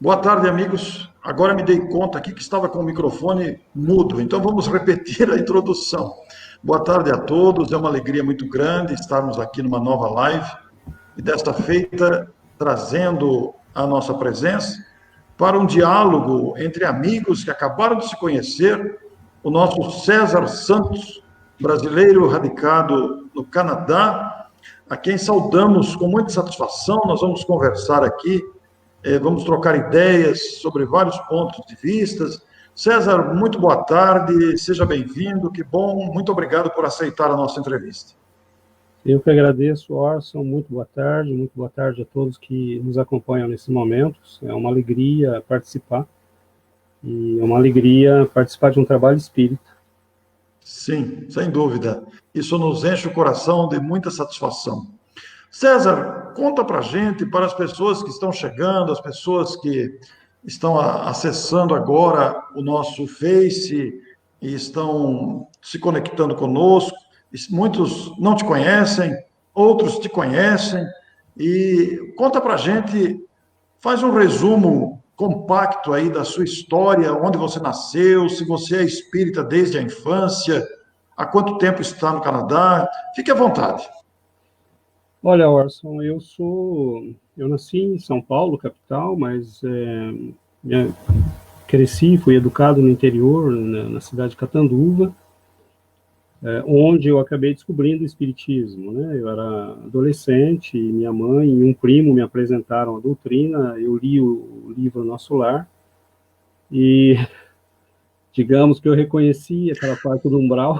Boa tarde, amigos. Agora me dei conta aqui que estava com o microfone mudo, então vamos repetir a introdução. Boa tarde a todos, é uma alegria muito grande estarmos aqui numa nova live e desta feita trazendo a nossa presença para um diálogo entre amigos que acabaram de se conhecer, o nosso César Santos, brasileiro radicado no Canadá, a quem saudamos com muita satisfação. Nós vamos conversar aqui, vamos trocar ideias sobre vários pontos de vista. César, muito boa tarde, seja bem-vindo, que bom, muito obrigado por aceitar a nossa entrevista. Eu que agradeço, Orson, muito boa tarde a todos que nos acompanham nesse momento. É uma alegria participar, e é uma alegria participar de um trabalho espírita. Sim, sem dúvida. Isso nos enche o coração de muita satisfação. César, conta para a gente, para as pessoas que estão chegando, as pessoas que estão acessando agora o nosso Face e estão se conectando conosco. Muitos não te conhecem, outros te conhecem. E conta para a gente, faz um resumo compacto aí da sua história, onde você nasceu, se você é espírita desde a infância, há quanto tempo está no Canadá. Fique à vontade. Olha, Orson, eu nasci em São Paulo, capital, mas cresci, fui educado no interior, na cidade de Catanduva, onde eu acabei descobrindo o espiritismo, né? Eu era adolescente, minha mãe e um primo me apresentaram a doutrina, eu li o livro Nosso Lar, e digamos que eu reconheci aquela parte do umbral.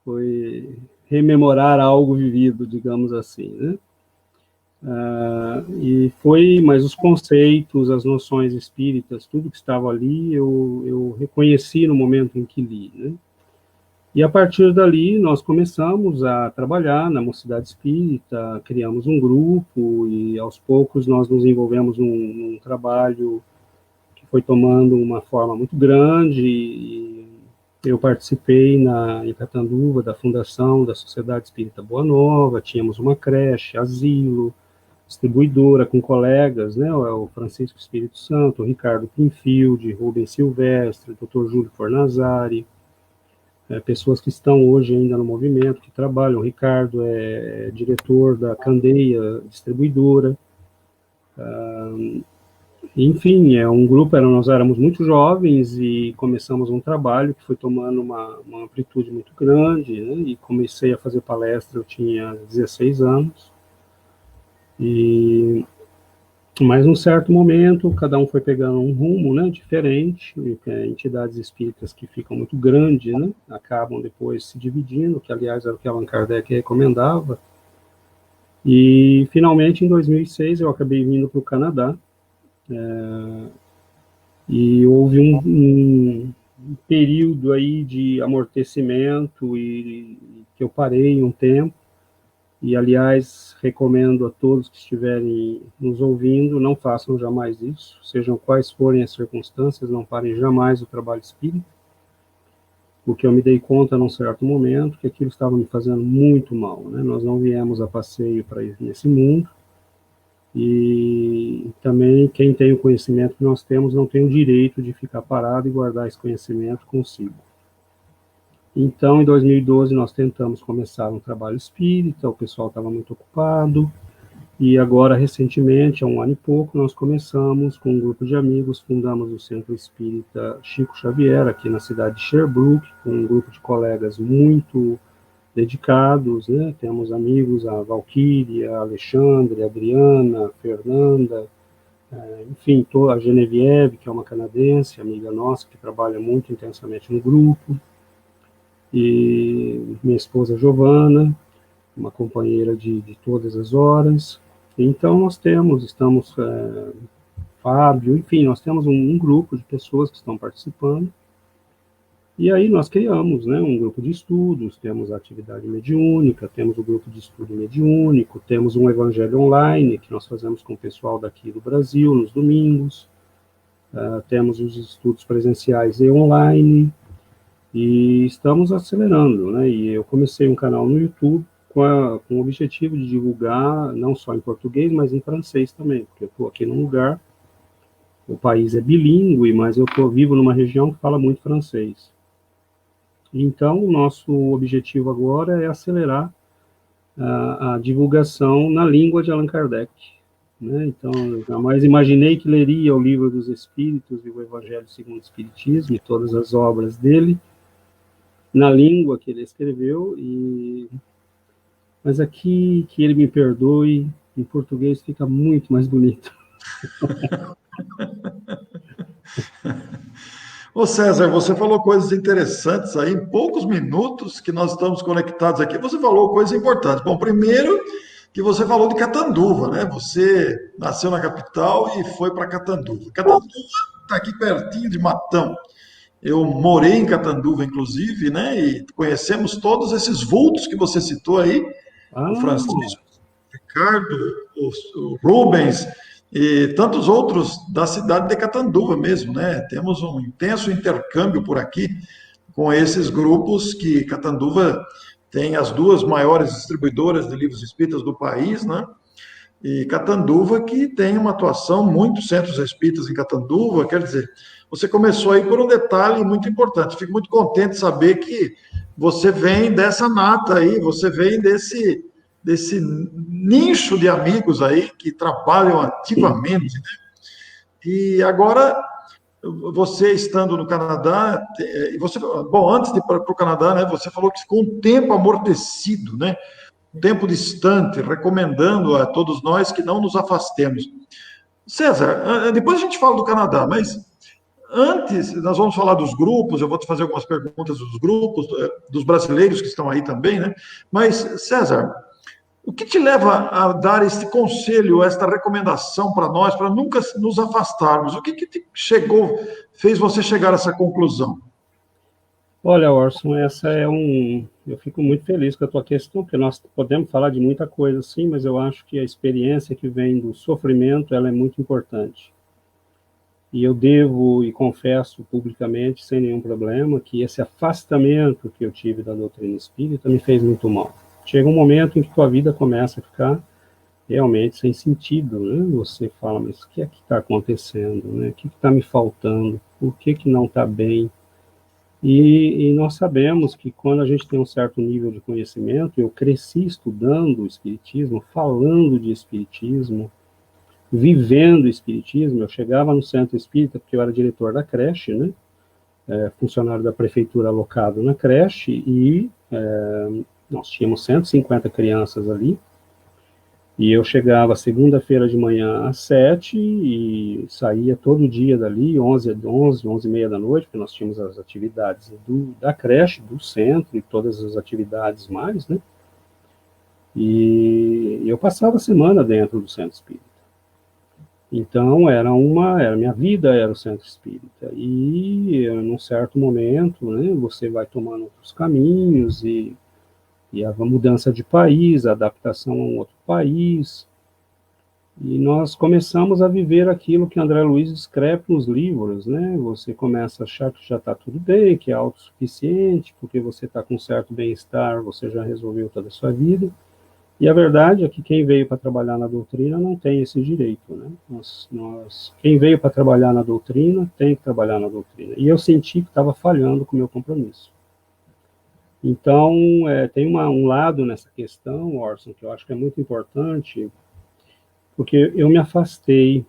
Foi rememorar algo vivido, digamos assim, né? Mas os conceitos, as noções espíritas, tudo que estava ali, eu reconheci no momento em que li, né? E a partir dali nós começamos a trabalhar na Mocidade Espírita, criamos um grupo e aos poucos nós nos envolvemos num trabalho que foi tomando uma forma muito grande. E eu participei em Catanduva da fundação da Sociedade Espírita Boa Nova, tínhamos uma creche, asilo, distribuidora com colegas, né, o Francisco Espírito Santo, o Ricardo Pinfield, Rubens Silvestre, Dr. Júlio Fornazari, pessoas que estão hoje ainda no movimento, que trabalham. O Ricardo é diretor da Candeia Distribuidora. Enfim, um grupo, nós éramos muito jovens e começamos um trabalho que foi tomando uma amplitude muito grande, né? E comecei a fazer palestra, eu tinha 16 anos. Mas num certo momento, cada um foi pegando um rumo, né, diferente. Entidades espíritas que ficam muito grandes, né, acabam depois se dividindo, que aliás era o que Allan Kardec recomendava. E finalmente, em 2006, eu acabei vindo para o Canadá. E houve um período aí de amortecimento e que eu parei um tempo. E, aliás, recomendo a todos que estiverem nos ouvindo, não façam jamais isso, sejam quais forem as circunstâncias, não parem jamais o trabalho espírita, porque eu me dei conta, num certo momento, que aquilo estava me fazendo muito mal, né? Nós não viemos a passeio para ir nesse mundo, e também quem tem o conhecimento que nós temos não tem o direito de ficar parado e guardar esse conhecimento consigo. Então, em 2012, nós tentamos começar um trabalho espírita, o pessoal estava muito ocupado, e agora, recentemente, há um ano e pouco, nós começamos com um grupo de amigos, fundamos o Centro Espírita Chico Xavier, aqui na cidade de Sherbrooke, com um grupo de colegas muito dedicados, né? Temos amigos, a Valquíria, a Alexandre, a Adriana, a Fernanda, enfim, a Genevieve, que é uma canadense, amiga nossa, que trabalha muito intensamente no grupo, e minha esposa Giovana, uma companheira de todas as horas. Então nós estamos Fábio, enfim, nós temos um grupo de pessoas que estão participando, e aí nós criamos, né, um grupo de estudos, temos a atividade mediúnica, temos o grupo de estudo mediúnico, temos um evangelho online, que nós fazemos com o pessoal daqui do Brasil, nos domingos, temos os estudos presenciais e online, e estamos acelerando, né? E eu comecei um canal no YouTube, com o objetivo de divulgar, não só em português, mas em francês também, porque eu estou aqui num lugar, o país é bilíngue, mas eu vivo numa região que fala muito francês. Então, o nosso objetivo agora é acelerar a divulgação na língua de Allan Kardec. Né? Então, eu jamais imaginei que leria o Livro dos Espíritos e o Evangelho segundo o Espiritismo e todas as obras dele na língua que ele escreveu, mas aqui, que ele me perdoe, em português fica muito mais bonito. Ô César, você falou coisas interessantes aí, em poucos minutos que nós estamos conectados aqui, você falou coisas importantes. Bom, primeiro que você falou de Catanduva, né? Você nasceu na capital e foi para Catanduva. Catanduva está aqui pertinho de Matão. Eu morei em Catanduva, inclusive, né? E conhecemos todos esses vultos que você citou aí, o Francisco, o Ricardo, o Rubens e tantos outros da cidade de Catanduva mesmo, né? Temos um intenso intercâmbio por aqui com esses grupos que Catanduva tem as duas maiores distribuidoras de livros espíritas do país, né? E Catanduva que tem uma atuação, muitos centros espíritas em Catanduva, quer dizer, você começou aí por um detalhe muito importante. Fico muito contente de saber que você vem dessa nata aí, você vem desse nicho de amigos aí que trabalham ativamente, né? E agora, você estando no Canadá, você, bom, antes de ir para o Canadá, né, você falou que ficou um tempo amortecido, né? Um tempo distante, recomendando a todos nós que não nos afastemos. César, depois a gente fala do Canadá, mas antes, nós vamos falar dos grupos, eu vou te fazer algumas perguntas dos grupos, dos brasileiros que estão aí também, né? Mas, César, o que te leva a dar este conselho, esta recomendação para nós, para nunca nos afastarmos? O que te chegou, fez você chegar a essa conclusão? Olha, Orson, eu fico muito feliz com a tua questão, porque nós podemos falar de muita coisa, sim, mas eu acho que a experiência que vem do sofrimento, ela é muito importante. E eu devo e confesso publicamente, sem nenhum problema, que esse afastamento que eu tive da doutrina espírita me fez muito mal. Chega um momento em que tua vida começa a ficar realmente sem sentido, né? Você fala, mas o que é que está acontecendo, né? O que está me faltando? Por que não está bem? E nós sabemos que quando a gente tem um certo nível de conhecimento, eu cresci estudando o Espiritismo, falando de Espiritismo, vivendo o Espiritismo. Eu chegava no centro espírita, porque eu era diretor da creche, né? Funcionário da prefeitura alocado na creche, e nós tínhamos 150 crianças ali, e eu chegava segunda-feira de manhã às 7 e saía todo dia dali, 11 e meia da noite, porque nós tínhamos as atividades da creche, do centro e todas as atividades mais, né? E eu passava a semana dentro do centro espírita. Então, era minha vida era o centro espírita. E, num certo momento, né, você vai tomando outros caminhos, e a mudança de país, a adaptação a um outro país, e nós começamos a viver aquilo que André Luiz descreve nos livros, né? Você começa a achar que já está tudo bem, que é autossuficiente, porque você está com certo bem-estar, você já resolveu toda a sua vida, e a verdade é que quem veio para trabalhar na doutrina não tem esse direito, né? Quem veio para trabalhar na doutrina tem que trabalhar na doutrina, e eu senti que estava falhando com o meu compromisso. Então, tem um lado nessa questão, Orson, que eu acho que é muito importante, porque eu me afastei,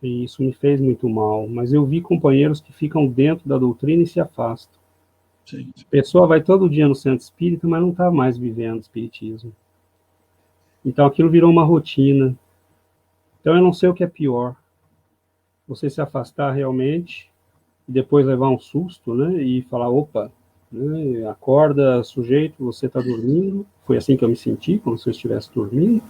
e isso me fez muito mal, mas eu vi companheiros que ficam dentro da doutrina e se afastam. Sim. A pessoa vai todo dia no centro espírita, mas não está mais vivendo o espiritismo. Então, aquilo virou uma rotina. Então, eu não sei o que é pior. Você se afastar realmente, e depois levar um susto, né, e falar, opa, né, acorda, sujeito, você está dormindo. Foi assim que eu me senti, como se eu estivesse dormindo.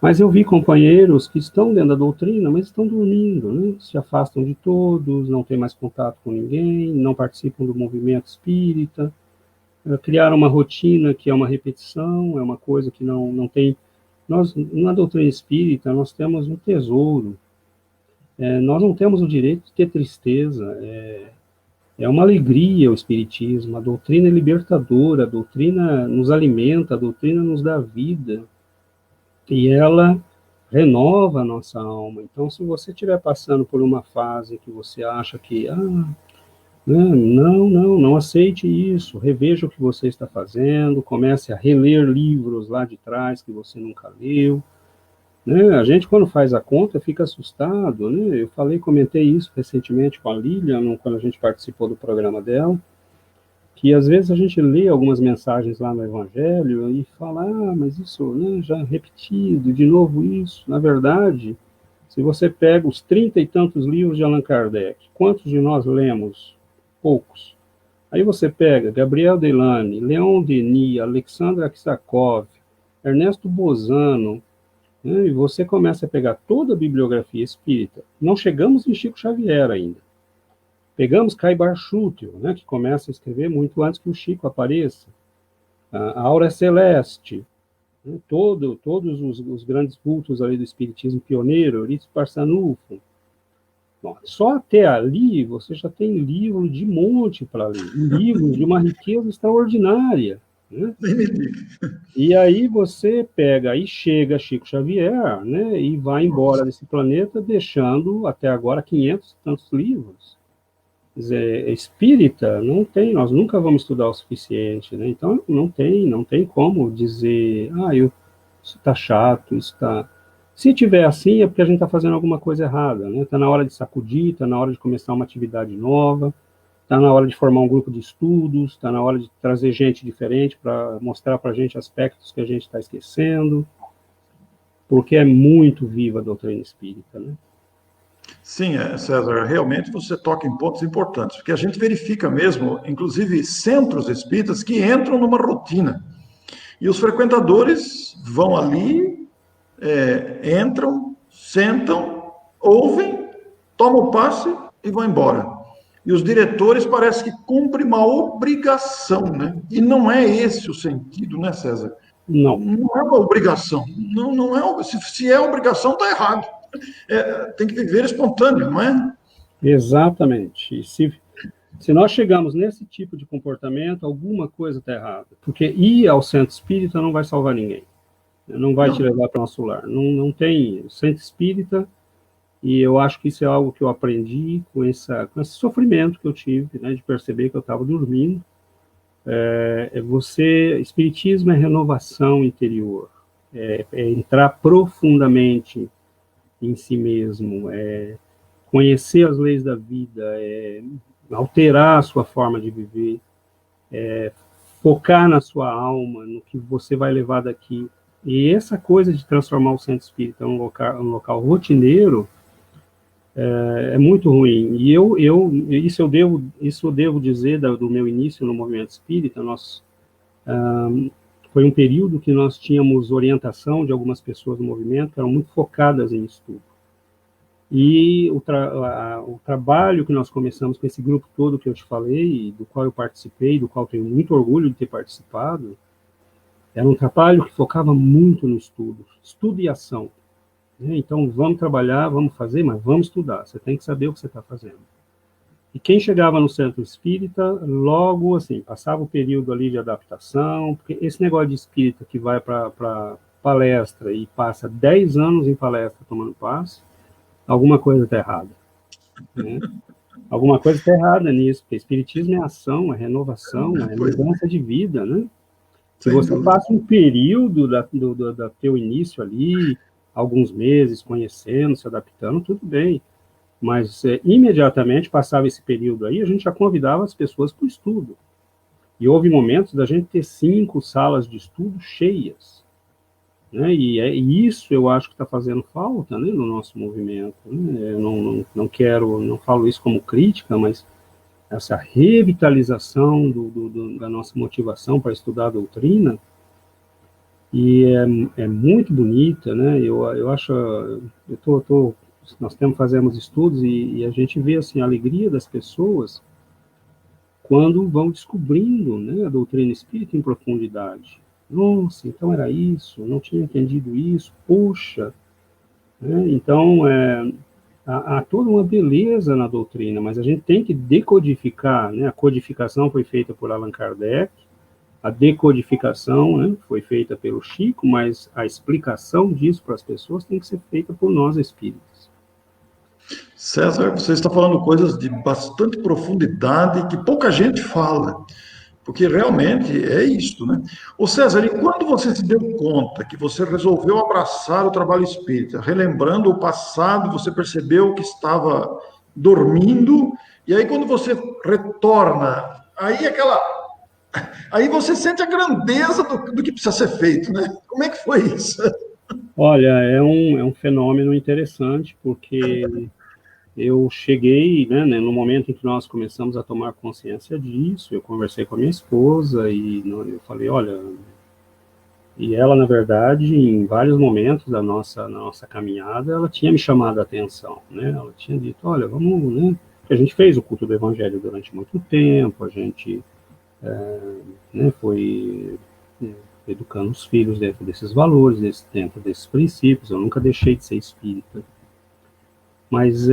Mas eu vi companheiros que estão dentro da doutrina, mas estão dormindo, né? Se afastam de todos, não têm mais contato com ninguém, não participam do movimento espírita, criaram uma rotina que é uma repetição, é uma coisa que não tem... Nós, na doutrina espírita, nós temos um tesouro. Nós não temos o direito de ter tristeza. É uma alegria o Espiritismo, a doutrina é libertadora, a doutrina nos alimenta, a doutrina nos dá vida, e ela renova a nossa alma. Então, se você estiver passando por uma fase que você acha que, não aceite isso, reveja o que você está fazendo, comece a reler livros lá de trás que você nunca leu, né? A gente, quando faz a conta, fica assustado, né? Eu comentei isso recentemente com a Lilian, quando a gente participou do programa dela, que às vezes a gente lê algumas mensagens lá no Evangelho e fala, mas isso, né, já repetido, de novo isso. Na verdade, se você pega os 30 e tantos livros de Allan Kardec, quantos de nós lemos? Poucos. Aí você pega Gabriel Delany, Leon Denis, Alexandre Aksakov, Ernesto Bozano, né, e você começa a pegar toda a bibliografia espírita. Não chegamos em Chico Xavier ainda. Pegamos Caibar Schutel, né, que começa a escrever muito antes que o Chico apareça. A Aura Celeste, né, todos os grandes cultos ali do espiritismo pioneiro, Eurípides Barçanufo. Bom, só até ali você já tem livro de monte para ler, livros de uma riqueza extraordinária, né? E aí você pega e chega Chico Xavier, né, e vai embora desse planeta deixando até agora 500 e tantos livros. Quer dizer, espírita não tem, nós nunca vamos estudar o suficiente, né? Então não tem como dizer, isso está chato, isso está... Se tiver assim, é porque a gente está fazendo alguma coisa errada, né? Está na hora de sacudir, está na hora de começar uma atividade nova, está na hora de formar um grupo de estudos, está na hora de trazer gente diferente para mostrar para a gente aspectos que a gente está esquecendo, porque é muito viva a doutrina espírita, né? Sim, César, realmente você toca em pontos importantes, porque a gente verifica mesmo, inclusive, centros espíritas que entram numa rotina. E os frequentadores vão ali, entram, sentam, ouvem, tomam o passe e vão embora. E os diretores parece que cumprem uma obrigação, né? E não é esse o sentido, né, César? Não. Não é uma obrigação. Não é, se é obrigação, está errado. Tem que viver espontâneo, não é? Exatamente. E se nós chegamos nesse tipo de comportamento, alguma coisa está errada. Porque ir ao centro espírita não vai salvar ninguém. Não vai te levar para o nosso lar. Não tem centro espírita, e eu acho que isso é algo que eu aprendi com esse sofrimento que eu tive, né, de perceber que eu estava dormindo. Espiritismo é renovação interior, é entrar profundamente em si mesmo, conhecer as leis da vida, alterar a sua forma de viver, focar na sua alma, no que você vai levar daqui. E essa coisa de transformar o centro espírita em um local rotineiro é muito ruim. E isso eu devo dizer do meu início no movimento espírita. Foi um período que nós tínhamos orientação de algumas pessoas do movimento que eram muito focadas em estudo. E o trabalho que nós começamos com esse grupo todo que eu te falei, do qual eu participei, do qual tenho muito orgulho de ter participado, era um trabalho que focava muito no estudo e ação. Então, vamos trabalhar, vamos fazer, mas vamos estudar. Você tem que saber o que você está fazendo. E quem chegava no centro espírita, logo assim, passava o período ali de adaptação, porque esse negócio de espírita que vai para palestra e passa 10 anos em palestra tomando passe, alguma coisa está errada, né? Alguma coisa está errada nisso, porque espiritismo é ação, é renovação, é mudança de vida, né? Se você passa um período do teu início ali, alguns meses, conhecendo, se adaptando, tudo bem. Mas imediatamente passava esse período aí, a gente já convidava as pessoas para o estudo. E houve momentos da gente ter 5 salas de estudo cheias, né? E isso eu acho que está fazendo falta, né, no nosso movimento, né? Eu não falo isso como crítica, mas essa revitalização da nossa motivação para estudar a doutrina, e é muito bonita, né? Eu acho, nós fazemos estudos e a gente vê assim a alegria das pessoas quando vão descobrindo, né, a doutrina espírita em profundidade. Nossa, então era isso, não tinha entendido isso, poxa, né? Então há toda uma beleza na doutrina, mas a gente tem que decodificar, né? A codificação foi feita por Allan Kardec, a decodificação, né, foi feita pelo Chico, mas a explicação disso para as pessoas tem que ser feita por nós espíritas. César, você está falando coisas de bastante profundidade que pouca gente fala, porque realmente é isto, né? Ô César, e quando você se deu conta que você resolveu abraçar o trabalho espírita, relembrando o passado, você percebeu que estava dormindo, e aí quando você retorna, aí você sente a grandeza do que precisa ser feito, né? Como é que foi isso? Olha, é um fenômeno interessante, porque eu cheguei, né, no momento em que nós começamos a tomar consciência disso, eu conversei com a minha esposa e eu falei, olha, e ela, na verdade, em vários momentos da nossa caminhada, ela tinha me chamado a atenção, né, ela tinha dito, olha, vamos, né, porque a gente fez o culto do Evangelho durante muito tempo, a gente, né, foi educando os filhos dentro desses valores, dentro desses princípios, eu nunca deixei de ser espírita. Mas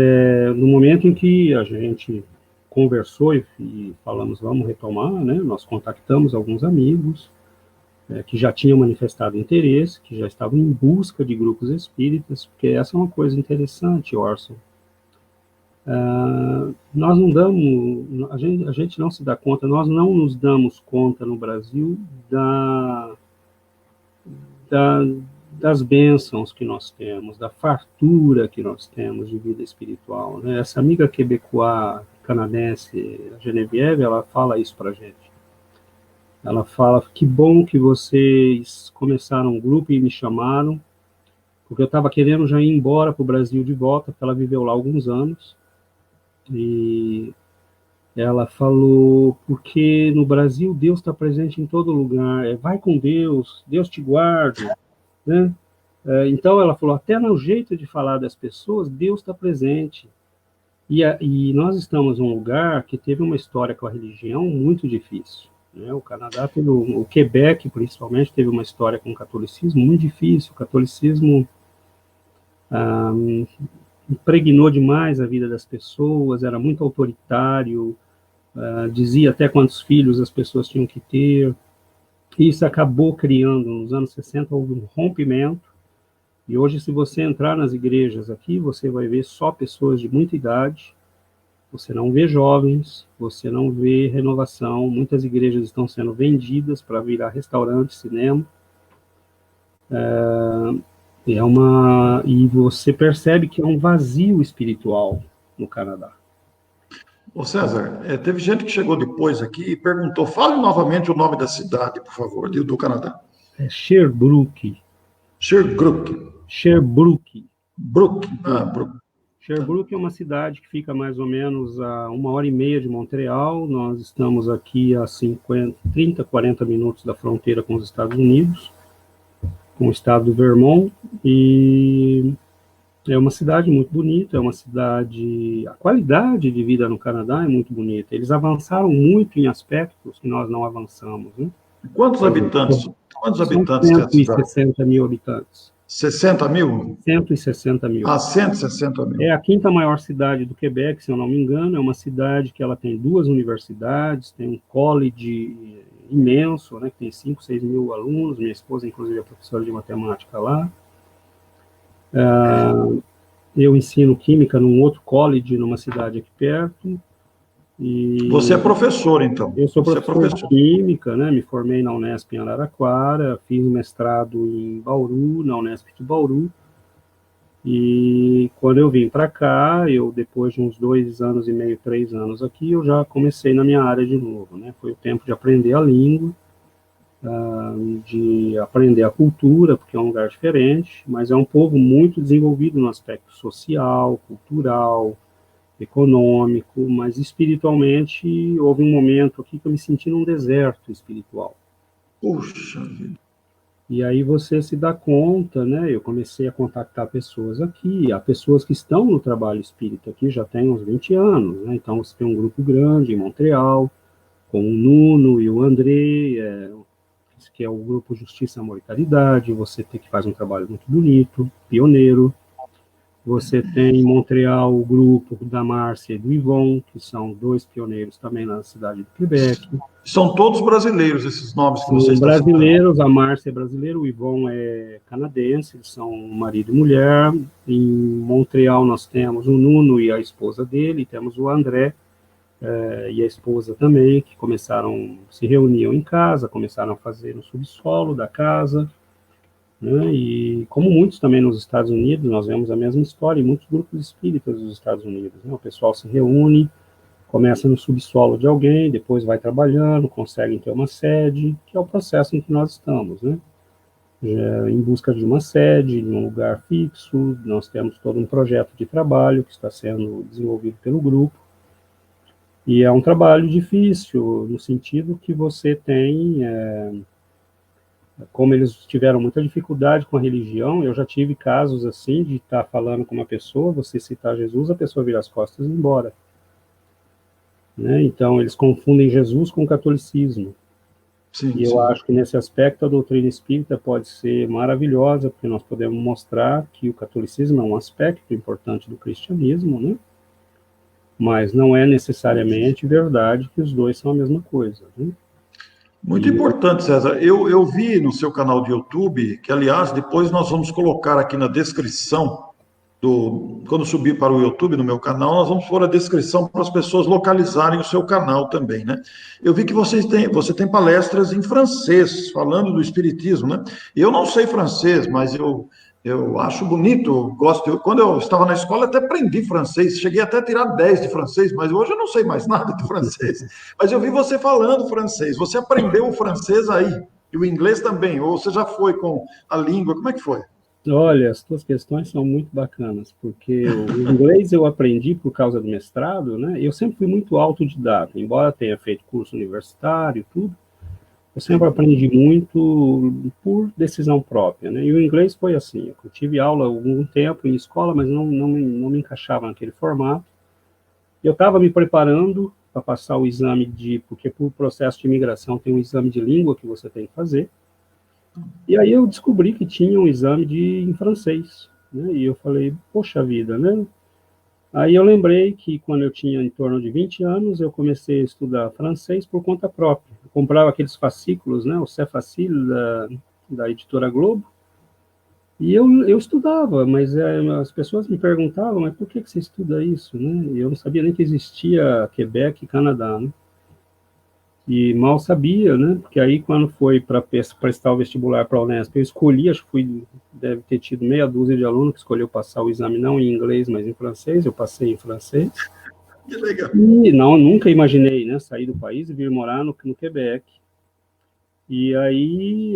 no momento em que a gente conversou e falamos, vamos retomar, né, nós contactamos alguns amigos que já tinham manifestado interesse, que já estavam em busca de grupos espíritas, porque essa é uma coisa interessante, Orson. Nós não damos, a gente não se dá conta, nós não nos damos conta no Brasil da, das bênçãos que nós temos, da fartura que nós temos de vida espiritual, né? Essa amiga quebecois canadense, a Genevieve, ela fala isso para a gente. Ela fala, que bom que vocês começaram um grupo e me chamaram, porque eu estava querendo já ir embora para o Brasil de volta, porque ela viveu lá alguns anos, e ela falou, porque no Brasil Deus está presente em todo lugar, vai com Deus, Deus te guarda, né? Então ela falou, até no jeito de falar das pessoas, Deus está presente. E nós estamos num lugar que teve uma história com a religião muito difícil, né? O Canadá teve, o Quebec principalmente, teve uma história com o catolicismo muito difícil. O catolicismo impregnou demais a vida das pessoas, era muito autoritário, dizia até quantos filhos as pessoas tinham que ter. Isso acabou criando, nos anos 60, houve um rompimento. E hoje, se você entrar nas igrejas aqui, você vai ver só pessoas de muita idade, você não vê jovens, você não vê renovação, muitas igrejas estão sendo vendidas para virar restaurante, cinema, e você percebe que é um vazio espiritual no Canadá. Ô César, teve gente que chegou depois aqui e perguntou, fale novamente o nome da cidade, por favor, do Canadá. É Sherbrooke. Sherbrooke. Sherbrooke. Brook. Sherbrooke é uma cidade que fica mais ou menos a 1h30 de Montreal. Nós estamos aqui a 30, 40 minutos da fronteira com os Estados Unidos, com o estado do Vermont, e é uma cidade muito bonita, é uma cidade... A qualidade de vida no Canadá é muito bonita. Eles avançaram muito em aspectos que nós não avançamos, né? Quantos habitantes? Quantos habitantes tem a cidade? 160 mil habitantes. 60 mil? 160 mil. 160 mil. É a quinta maior cidade do Quebec, se eu não me engano. É uma cidade que ela tem 2 universidades, tem um college imenso, né, que tem 5, 6 mil alunos. Minha esposa, inclusive, é professora de matemática lá. Eu ensino química num outro college, numa cidade aqui perto. E você é professor, então? Eu sou professor de química, né? Me formei na Unesp em Araraquara, fiz um mestrado em Bauru, na Unesp de Bauru. E quando eu vim para cá, depois de uns 2 anos e meio, 3 anos aqui, eu já comecei na minha área de novo, né? Foi o tempo de aprender a língua, de aprender a cultura, porque é um lugar diferente, mas é um povo muito desenvolvido no aspecto social, cultural, econômico, mas espiritualmente houve um momento aqui que eu me senti num deserto espiritual. Puxa vida. E aí você se dá conta, né? Eu comecei a contactar pessoas aqui, há pessoas que estão no trabalho espírita aqui já tem uns 20 anos, né? Então você tem um grupo grande em Montreal, com o Nuno e o André, que é o grupo Justiça, Amor e Caridade. Você tem que fazer um trabalho muito bonito, pioneiro. Você tem em Montreal o grupo da Márcia e do Yvon, que são dois pioneiros também na cidade de Quebec. São todos brasileiros esses nomes que você São está citando. brasileiros, a Márcia é brasileira, o Yvon é canadense, eles são marido e mulher. Em Montreal nós temos o Nuno e a esposa dele, e temos o André e a esposa também, que se reuniam em casa, começaram a fazer no subsolo da casa, né? E como muitos também nos Estados Unidos, nós vemos a mesma história em muitos grupos espíritas dos Estados Unidos, né? O pessoal se reúne, começa no subsolo de alguém, depois vai trabalhando, conseguem ter uma sede, que é o processo em que nós estamos, né? Já em busca de uma sede, de um lugar fixo, nós temos todo um projeto de trabalho que está sendo desenvolvido pelo grupo, e é um trabalho difícil, no sentido que você tem, como eles tiveram muita dificuldade com a religião, eu já tive casos assim, de estar falando com uma pessoa, você citar Jesus, a pessoa vira as costas e ir embora. Né? Então, eles confundem Jesus com o catolicismo. Sim, E eu sim. acho que nesse aspecto a doutrina espírita pode ser maravilhosa, porque nós podemos mostrar que o catolicismo é um aspecto importante do cristianismo, né? Mas não é necessariamente verdade que os dois são a mesma coisa, né? Muito E importante, César. Eu vi no seu canal de YouTube, que, aliás, depois nós vamos colocar aqui na descrição quando subir para o YouTube, no meu canal, nós vamos pôr a descrição para as pessoas localizarem o seu canal também, né? Eu vi que você tem palestras em francês, falando do espiritismo, né? Eu não sei francês, mas eu acho bonito, gosto. Quando eu estava na escola, até aprendi francês, cheguei até a tirar 10 de francês, mas hoje eu não sei mais nada de francês. Mas eu vi você falando francês. Você aprendeu o francês aí? E o inglês também? Ou você já foi com a língua? Como é que foi? olha, as tuas questões são muito bacanas, porque o inglês eu aprendi por causa do mestrado, né? Eu sempre fui muito autodidata, embora tenha feito curso universitário e tudo, eu sempre Sim. aprendi muito por decisão própria, né? E o inglês foi assim, eu tive aula algum tempo em escola, mas não me encaixava naquele formato. Eu estava me preparando para passar o exame porque por processo de imigração tem um exame de língua que você tem que fazer, e aí eu descobri que tinha um exame em francês, né? E eu falei, poxa vida, né? Aí eu lembrei que quando eu tinha em torno de 20 anos, eu comecei a estudar francês por conta própria. Eu comprava aqueles fascículos, né? O C'est Facile da editora Globo, e eu estudava, mas as pessoas me perguntavam, mas por que você estuda isso, né? E eu não sabia nem que existia Quebec e Canadá, né? E mal sabia, né? Porque aí, quando foi para prestar o vestibular para a Unesp, eu escolhi, acho que deve ter tido meia dúzia de alunos que escolheu passar o exame não em inglês, mas em francês. Eu passei em francês. Que legal. E não, nunca imaginei, né? Sair do país e vir morar no Quebec. E aí,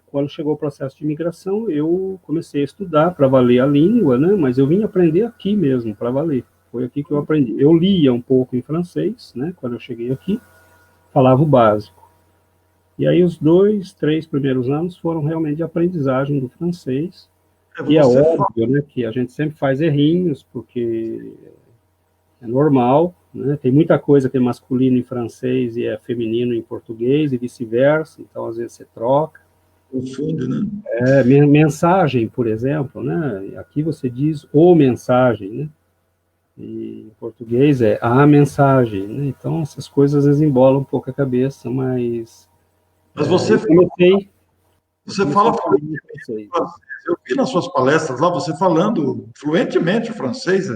quando chegou o processo de imigração, eu comecei a estudar para valer a língua, né? Mas eu vim aprender aqui mesmo, para valer. Foi aqui que eu aprendi. Eu lia um pouco em francês, né? Quando eu cheguei aqui, falava o básico. E aí os 2, 3 primeiros anos foram realmente de aprendizagem do francês. E é Você fala. óbvio, né, que a gente sempre faz errinhos, porque é normal, né? Tem muita coisa que é masculino em francês e é feminino em português e vice-versa, então às vezes você troca. Confunde, né? Mensagem, por exemplo, né? Aqui você diz o mensagem, né? E em português é a mensagem, né? Então essas coisas às vezes embolam um pouco a cabeça, mas Mas eu você comecei fala a falar em francês. francês. Eu vi nas suas palestras lá você falando fluentemente o francês,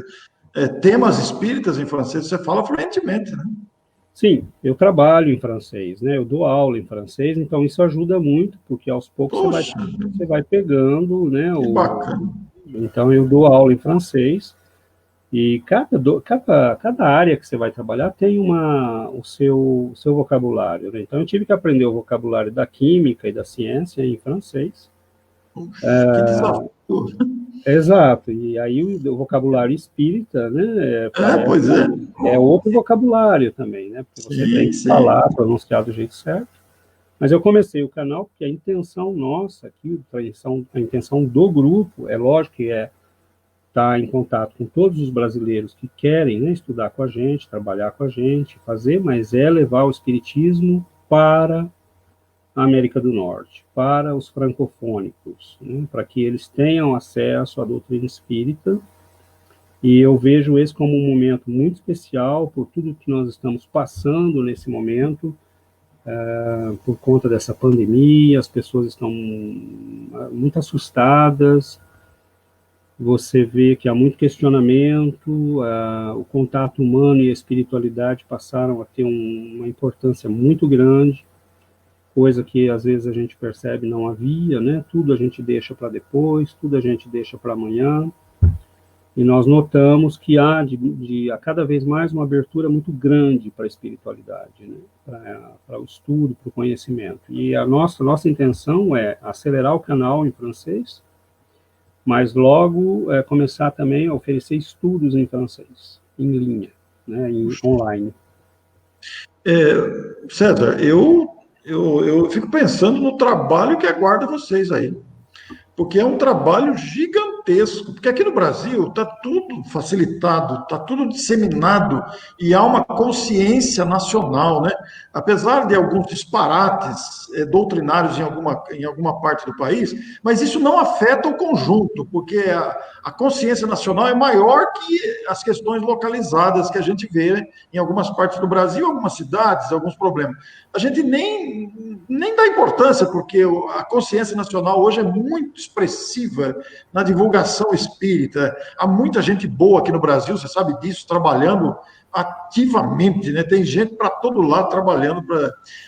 temas espíritas em francês, você fala fluentemente, né? Sim, eu trabalho em francês, né? Eu dou aula em francês, então isso ajuda muito, porque aos poucos Poxa, você vai pegando, né? que bacana. Então eu dou aula em francês e cada área que você vai trabalhar tem o seu vocabulário, né? Então eu tive que aprender o vocabulário da química e da ciência em francês. Poxa, que desafio. Exato, e aí o vocabulário espírita, né, parece Pois é. é outro vocabulário também, né, porque você tem Sim, que sim. falar, pronunciar do jeito certo. Mas eu comecei o canal porque a intenção nossa aqui, a intenção do grupo, é lógico que é estar em contato com todos os brasileiros que querem, né, estudar com a gente, trabalhar com a gente, fazer, mas é levar o espiritismo para a América do Norte, para os francofônicos, né, para que eles tenham acesso à doutrina espírita E eu vejo esse como um momento muito especial por tudo que nós estamos passando nesse momento, por conta dessa pandemia, as pessoas estão muito assustadas, você vê que há muito questionamento, o contato humano e a espiritualidade passaram a ter uma importância muito grande, coisa que às vezes a gente percebe não havia, né? Tudo a gente deixa para depois, tudo a gente deixa para amanhã, e nós notamos que há a cada vez mais uma abertura muito grande para a espiritualidade, né? Para o estudo, para o conhecimento. E a nossa intenção é acelerar o canal em francês, mas logo começar também a oferecer estudos em francês, em linha, né? Online. César, eu fico pensando no trabalho que aguarda vocês aí, porque é um trabalho gigantesco, porque aqui no Brasil está tudo facilitado, está tudo disseminado e há uma consciência nacional, né? Apesar de alguns disparates doutrinários em alguma parte do país, mas isso não afeta o conjunto, porque a consciência nacional é maior que as questões localizadas que a gente vê em algumas partes do Brasil, algumas cidades, alguns problemas. A gente nem dá importância, porque a consciência nacional hoje é muito expressiva na divulgação espírita. Há muita gente boa aqui no Brasil, você sabe disso, trabalhando ativamente, né? Tem gente para todo lado trabalhando.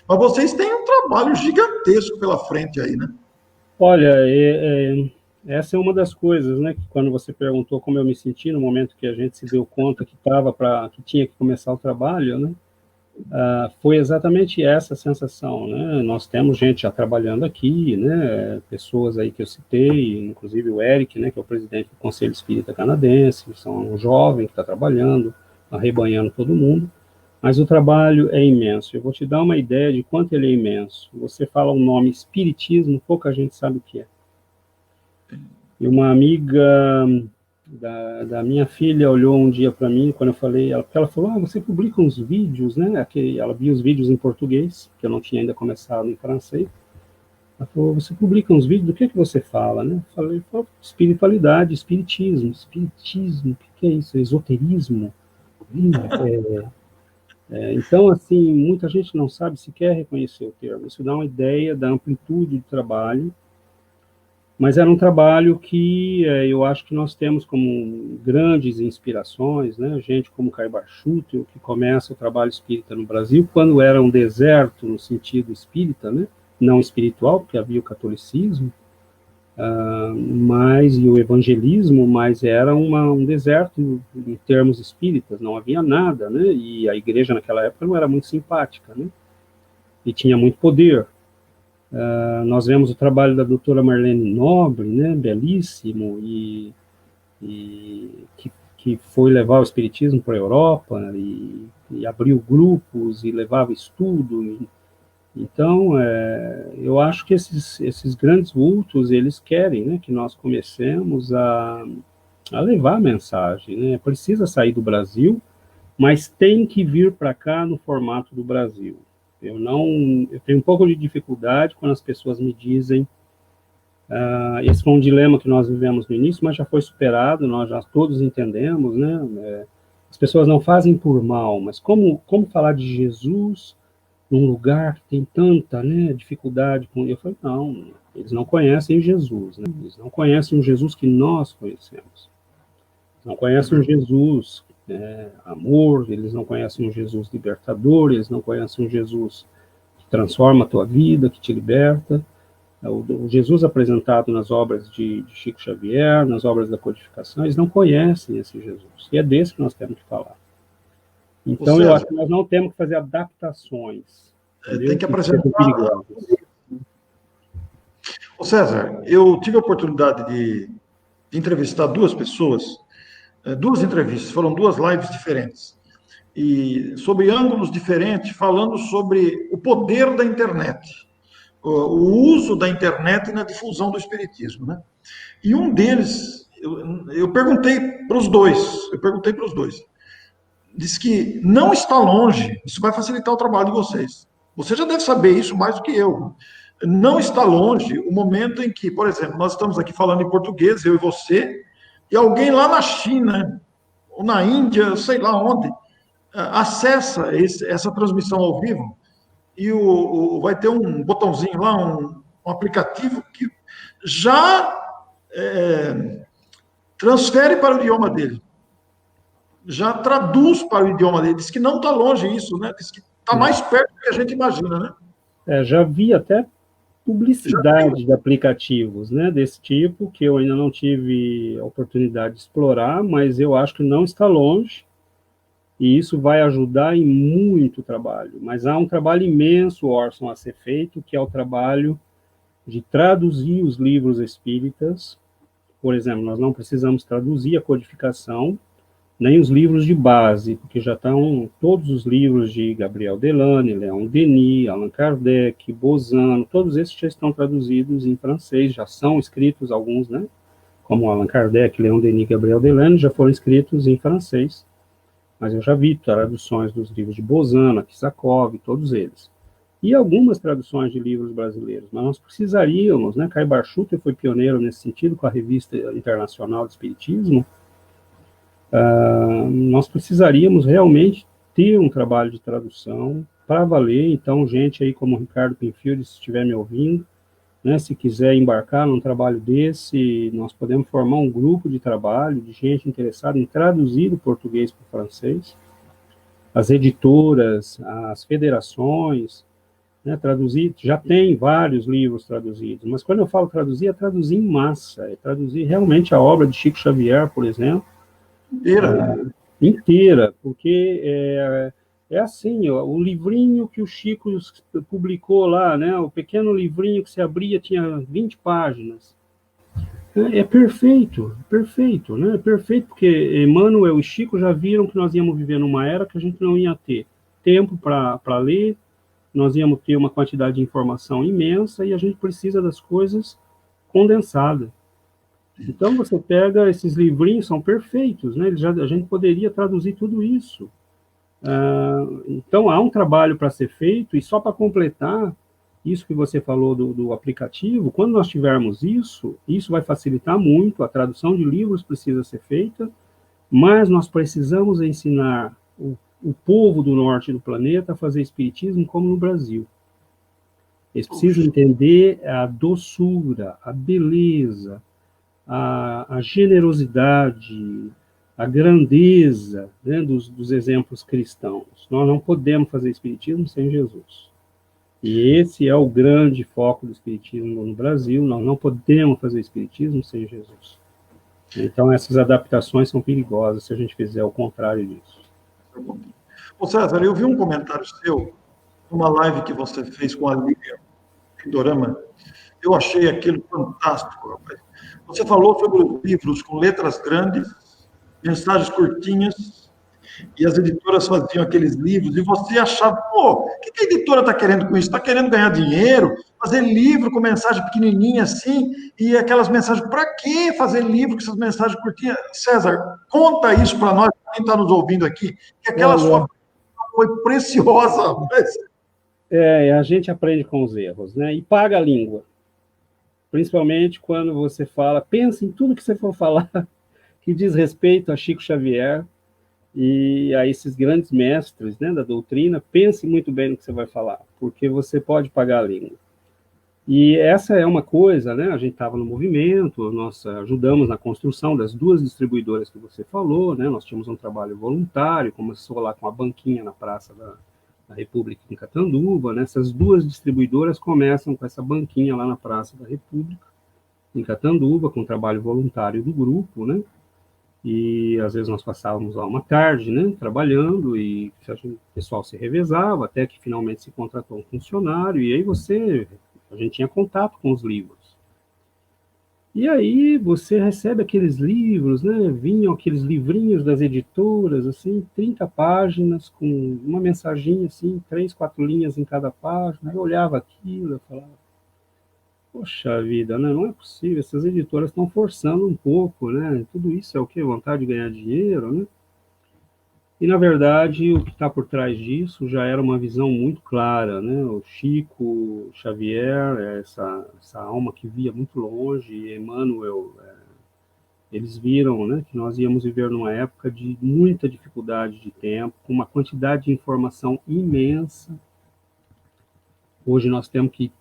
Mas vocês têm um trabalho gigantesco pela frente aí, né? Olha, essa é uma das coisas, né? Que quando você perguntou como eu me senti no momento que a gente se deu conta que tinha que começar o trabalho, né? Foi exatamente essa sensação, né? Nós temos gente já trabalhando aqui, né? Pessoas aí que eu citei, inclusive o Eric, né? Que é o presidente do Conselho Espírita Canadense, são um jovem que está trabalhando, arrebanhando todo mundo, mas o trabalho é imenso. Eu vou te dar uma ideia de quanto ele é imenso. Você fala o nome espiritismo, pouca gente sabe o que é. E uma amiga da minha filha olhou um dia para mim, quando eu falei, ela falou, você publica uns vídeos, né? Ela via os vídeos em português, que eu não tinha ainda começado em francês. Ela falou, você publica uns vídeos, do que você fala, né? Eu falei, espiritualidade, espiritismo, o que é isso? Esoterismo? Então, assim, muita gente não sabe sequer reconhecer o termo. Isso dá uma ideia da amplitude do trabalho, mas era um trabalho que eu acho que nós temos como grandes inspirações, né? Gente como Caibar Schutel, que começa o trabalho espírita no Brasil, quando era um deserto no sentido espírita, né? Não espiritual, porque havia o catolicismo, e o evangelismo, mas era um deserto em termos espíritas, não havia nada, né? E a igreja naquela época não era muito simpática, né? E tinha muito poder. Nós vemos o trabalho da doutora Marlene Nobre, né, belíssimo, e que foi levar o espiritismo para a Europa, e abriu grupos, e levava estudo. Então, eu acho que esses grandes vultos, eles querem, né, que nós comecemos a levar a mensagem, né? Precisa sair do Brasil, mas tem que vir para cá no formato do Brasil. Eu tenho um pouco de dificuldade quando as pessoas me dizem, esse foi um dilema que nós vivemos no início, mas já foi superado, nós já todos entendemos, né? As pessoas não fazem por mal, mas como falar de Jesus num lugar que tem tanta, né, dificuldade com... Eu falei, não, eles não conhecem Jesus, né? Eles não conhecem o Jesus que nós conhecemos. Não conhecem o Jesus amor, eles não conhecem um Jesus libertador, eles não conhecem um Jesus que transforma a tua vida, que te liberta. O Jesus apresentado nas obras de Chico Xavier, nas obras da codificação, eles não conhecem esse Jesus. E é desse que nós temos que falar. Então, eu acho que nós não temos que fazer adaptações. Tem que apresentar. Ô César, eu tive a oportunidade de entrevistar duas pessoas, duas entrevistas, foram duas lives diferentes, e sobre ângulos diferentes, falando sobre o poder da internet, o uso da internet na difusão do espiritismo, né? E um deles, eu perguntei para os dois, disse que não está longe, isso vai facilitar o trabalho de vocês. Você já deve saber isso mais do que eu. Não está longe o momento em que, por exemplo, nós estamos aqui falando em português, eu e você, e alguém lá na China ou na Índia, sei lá onde, acessa essa transmissão ao vivo e vai ter um botãozinho lá, um aplicativo que já transfere para o idioma dele, já traduz para o idioma dele. Diz que não está longe isso, né? Diz que está mais perto do que a gente imagina, né? Já vi até Já publicidade de aplicativos, né, desse tipo, que eu ainda não tive a oportunidade de explorar, mas eu acho que não está longe, e isso vai ajudar em muito trabalho. Mas há um trabalho imenso, Orson, a ser feito, que é o trabalho de traduzir os livros espíritas. Por exemplo, nós não precisamos traduzir a codificação, nem os livros de base, porque já estão todos os livros de Gabriel Delane, Leon Denis, Allan Kardec, Bozano, todos esses já estão traduzidos em francês, já são escritos alguns, né? Como Allan Kardec, Leon Denis, Gabriel Delane, já foram escritos em francês. Mas eu já vi traduções dos livros de Bozano, Akisakov, todos eles. E algumas traduções de livros brasileiros, mas nós precisaríamos, né? Kai Barchuter foi pioneiro nesse sentido com a Revista Internacional de Espiritismo. Nós precisaríamos realmente ter um trabalho de tradução para valer. Então, gente aí como o Ricardo Pinfield, se estiver me ouvindo, né, se quiser embarcar num trabalho desse, nós podemos formar um grupo de trabalho de gente interessada em traduzir do português para o francês, as editoras, as federações, né, traduzir, já tem vários livros traduzidos, mas quando eu falo traduzir, é traduzir em massa, é traduzir realmente a obra de Chico Xavier, por exemplo, inteira, porque é assim, ó, o livrinho que o Chico publicou lá, né, o pequeno livrinho que se abria tinha 20 páginas. É perfeito, né? Perfeito, porque Emmanuel e Chico já viram que nós íamos viver numa era que a gente não ia ter tempo para ler, nós íamos ter uma quantidade de informação imensa e a gente precisa das coisas condensadas. Então, você pega esses livrinhos, são perfeitos, né? A gente poderia traduzir tudo isso. Então, há um trabalho para ser feito, e só para completar isso que você falou do aplicativo, quando nós tivermos isso, isso vai facilitar muito, a tradução de livros precisa ser feita, mas nós precisamos ensinar o povo do norte do planeta a fazer espiritismo como no Brasil. Eles precisam entender a doçura, a beleza, a generosidade, a grandeza, né, dos exemplos cristãos. Nós não podemos fazer espiritismo sem Jesus. E esse é o grande foco do espiritismo no Brasil. Nós não podemos fazer espiritismo sem Jesus. Então, essas adaptações são perigosas se a gente fizer o contrário disso. Ô César, eu vi um comentário seu numa live que você fez com a Lívia Dorama. Eu achei aquilo fantástico, rapaz. Você falou sobre os livros com letras grandes, mensagens curtinhas, e as editoras faziam aqueles livros, e você achava, pô, o que a editora está querendo com isso? Está querendo ganhar dinheiro? Fazer livro com mensagem pequenininha assim, e aquelas mensagens, para que fazer livro com essas mensagens curtinhas? César, conta isso para nós, quem está nos ouvindo aqui, que aquela sua foi preciosa. Mas... a gente aprende com os erros, né? E paga a língua. Principalmente quando você fala, pensa em tudo que você for falar que diz respeito a Chico Xavier e a esses grandes mestres, né, da doutrina. Pense muito bem no que você vai falar, porque você pode pagar a língua. E essa é uma coisa, né? A gente estava no movimento, nós ajudamos na construção das duas distribuidoras que você falou, né? Nós tínhamos um trabalho voluntário, começou lá com a banquinha na Praça da República em Catanduva, né? Essas duas distribuidoras começam com essa banquinha lá na Praça da República em Catanduva, com o trabalho voluntário do grupo, né? E às vezes nós passávamos lá uma tarde, né, trabalhando, e o pessoal se revezava, até que finalmente se contratou um funcionário, e aí a gente tinha contato com os livros. E aí você recebe aqueles livros, né, vinham aqueles livrinhos das editoras, assim, 30 páginas, com uma mensaginha, assim, 3, 4 linhas em cada página. Eu olhava aquilo, eu falava, poxa vida, né? Não é possível, essas editoras estão forçando um pouco, né? Tudo isso é o quê? Vontade de ganhar dinheiro, né? E, na verdade, o que está por trás disso já era uma visão muito clara, né? O Chico Xavier, essa alma que via muito longe, e Emmanuel, Eles viram, né, que nós íamos viver numa época de muita dificuldade de tempo, com uma quantidade de informação imensa. Hoje nós temos que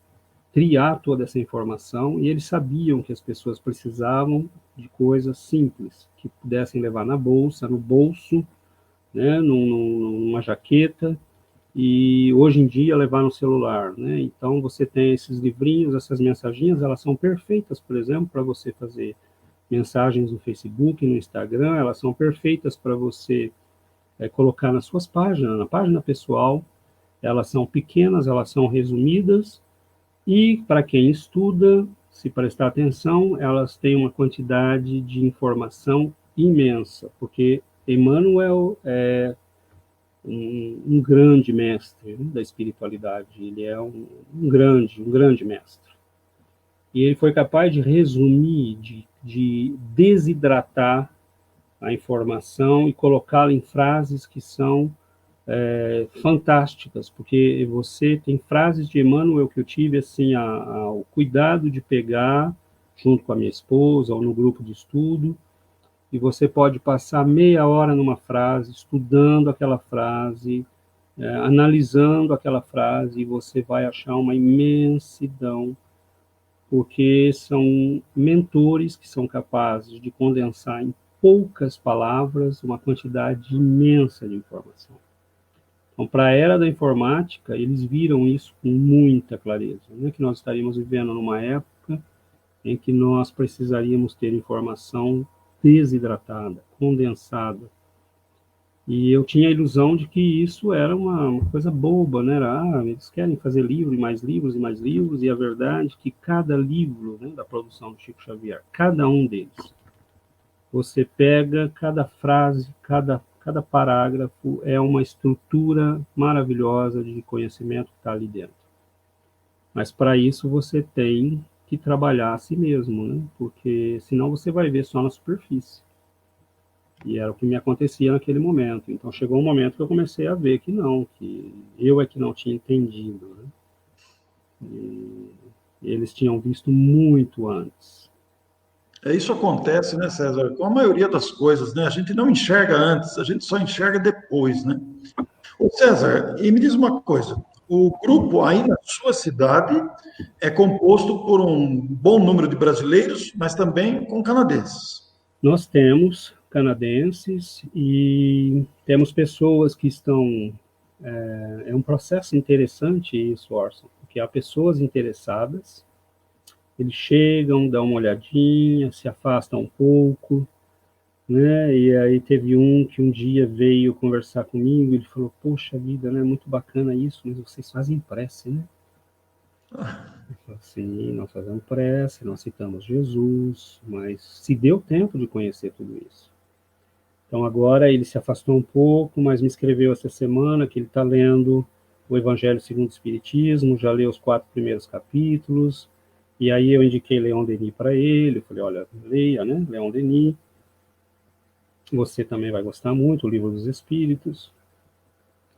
triar toda essa informação, e eles sabiam que as pessoas precisavam de coisas simples, que pudessem levar na bolsa, no bolso, né, numa jaqueta, e hoje em dia levar no celular, né? Então você tem esses livrinhos, essas mensaginhas, elas são perfeitas, por exemplo, para você fazer mensagens no Facebook, no Instagram, elas são perfeitas para você colocar nas suas páginas, na página pessoal. Elas são pequenas, elas são resumidas, e para quem estuda, se prestar atenção, elas têm uma quantidade de informação imensa, porque Emmanuel é um grande mestre, né, da espiritualidade. Ele é um grande mestre. E ele foi capaz de resumir, de desidratar a informação e colocá-la em frases que são fantásticas, porque você tem frases de Emmanuel que eu tive assim o cuidado de pegar junto com a minha esposa ou no grupo de estudo, e você pode passar meia hora numa frase, estudando aquela frase, analisando aquela frase, e você vai achar uma imensidão, porque são mentores que são capazes de condensar em poucas palavras uma quantidade imensa de informação. Então, para a era da informática, eles viram isso com muita clareza, né? Que nós estaríamos vivendo numa época em que nós precisaríamos ter informação desidratada, condensada. E eu tinha a ilusão de que isso era uma coisa boba, né? Eles querem fazer livro e mais livros e mais livros, e a verdade é que cada livro, né, da produção do Chico Xavier, cada um deles, você pega cada frase, cada parágrafo, é uma estrutura maravilhosa de conhecimento que está ali dentro. Mas para isso você tem que trabalhar a si mesmo, né? Porque senão você vai ver só na superfície. E era o que me acontecia naquele momento. Então chegou um momento que eu comecei a ver que não, que eu é que não tinha entendido, né? E eles tinham visto muito antes. Isso acontece, né, César? Com a maioria das coisas, né? A gente não enxerga antes, a gente só enxerga depois, né? Ô César, e me diz uma coisa: o grupo aí na sua cidade é composto por um bom número de brasileiros, mas também com canadenses. Nós temos canadenses e temos pessoas que estão... É um processo interessante isso, Orson, porque há pessoas interessadas, eles chegam, dão uma olhadinha, se afastam um pouco, né? E aí teve um que um dia veio conversar comigo, ele falou: poxa vida, né, muito bacana isso, mas vocês fazem prece, né? Eu falei: sim, nós fazemos prece, nós citamos Jesus, mas se deu tempo de conhecer tudo isso. Então agora ele se afastou um pouco, mas me escreveu essa semana que ele está lendo o Evangelho segundo o Espiritismo, já leu os 4 primeiros capítulos, e aí eu indiquei Leon Denis para ele, eu falei: olha, leia, né, Leon Denis, você também vai gostar muito, o Livro dos Espíritos.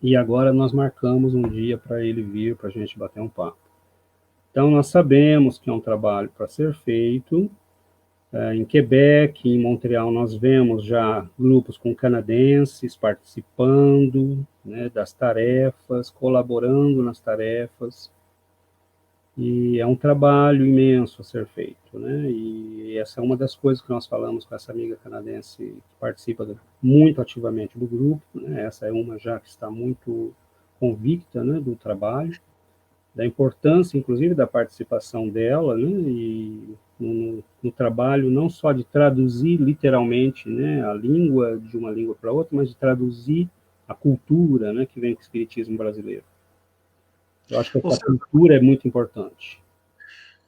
E agora nós marcamos um dia para ele vir, para a gente bater um papo. Então nós sabemos que é um trabalho para ser feito. Em Quebec, em Montreal, nós vemos já grupos com canadenses participando, né, das tarefas, colaborando nas tarefas. E é um trabalho imenso a ser feito, né? E essa é uma das coisas que nós falamos com essa amiga canadense que participa muito ativamente do grupo, né? Essa é uma já que está muito convicta, né, do trabalho, da importância, inclusive, da participação dela, né? E no trabalho não só de traduzir literalmente, né, a língua de uma língua para outra, mas de traduzir a cultura, né, que vem com o espiritismo brasileiro. Eu acho que essa cultura é muito importante.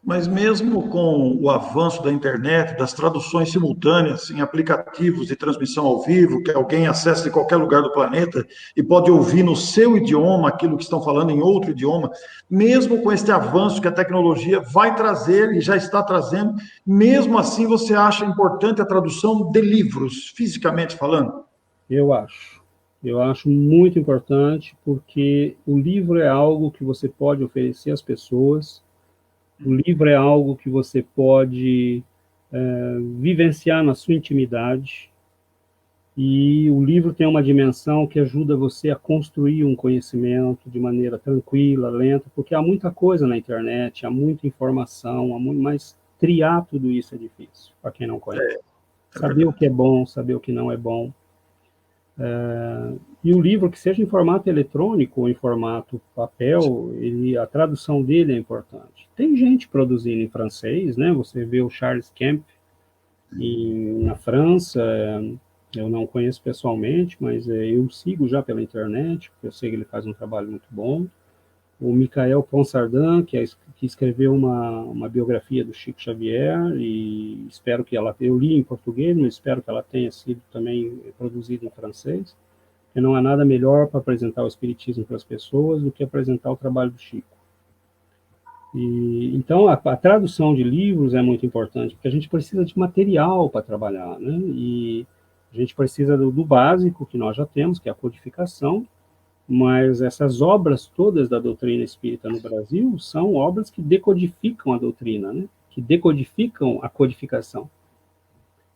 Mas mesmo com o avanço da internet, das traduções simultâneas em aplicativos de transmissão ao vivo, que alguém acessa de qualquer lugar do planeta e pode ouvir no seu idioma aquilo que estão falando em outro idioma, mesmo com este avanço que a tecnologia vai trazer e já está trazendo, mesmo assim você acha importante a tradução de livros, fisicamente falando? Eu acho. Eu acho muito importante, porque o livro é algo que você pode oferecer às pessoas, o livro é algo que você pode vivenciar na sua intimidade. E o livro tem uma dimensão que ajuda você a construir um conhecimento de maneira tranquila, lenta, porque há muita coisa na internet, há muita informação, mas triar tudo isso é difícil, para quem não conhece. Saber o que é bom, saber o que não é bom. E o livro, que seja em formato eletrônico ou em formato papel, a tradução dele é importante. Tem gente produzindo em francês, né? Você vê o Charles Kemp na França. Eu não conheço pessoalmente, mas eu sigo já pela internet, porque eu sei que ele faz um trabalho muito bom. O Michael Ponsardin, que escreveu uma biografia do Chico Xavier, e espero que eu li em português, mas espero que ela tenha sido também produzida em francês, porque não há nada melhor para apresentar o Espiritismo para as pessoas do que apresentar o trabalho do Chico. Então, a tradução de livros é muito importante, porque a gente precisa de material para trabalhar, né? E a gente precisa do básico, que nós já temos, que é a codificação, mas essas obras todas da doutrina espírita no Brasil são obras que decodificam a doutrina, né? Que decodificam a codificação.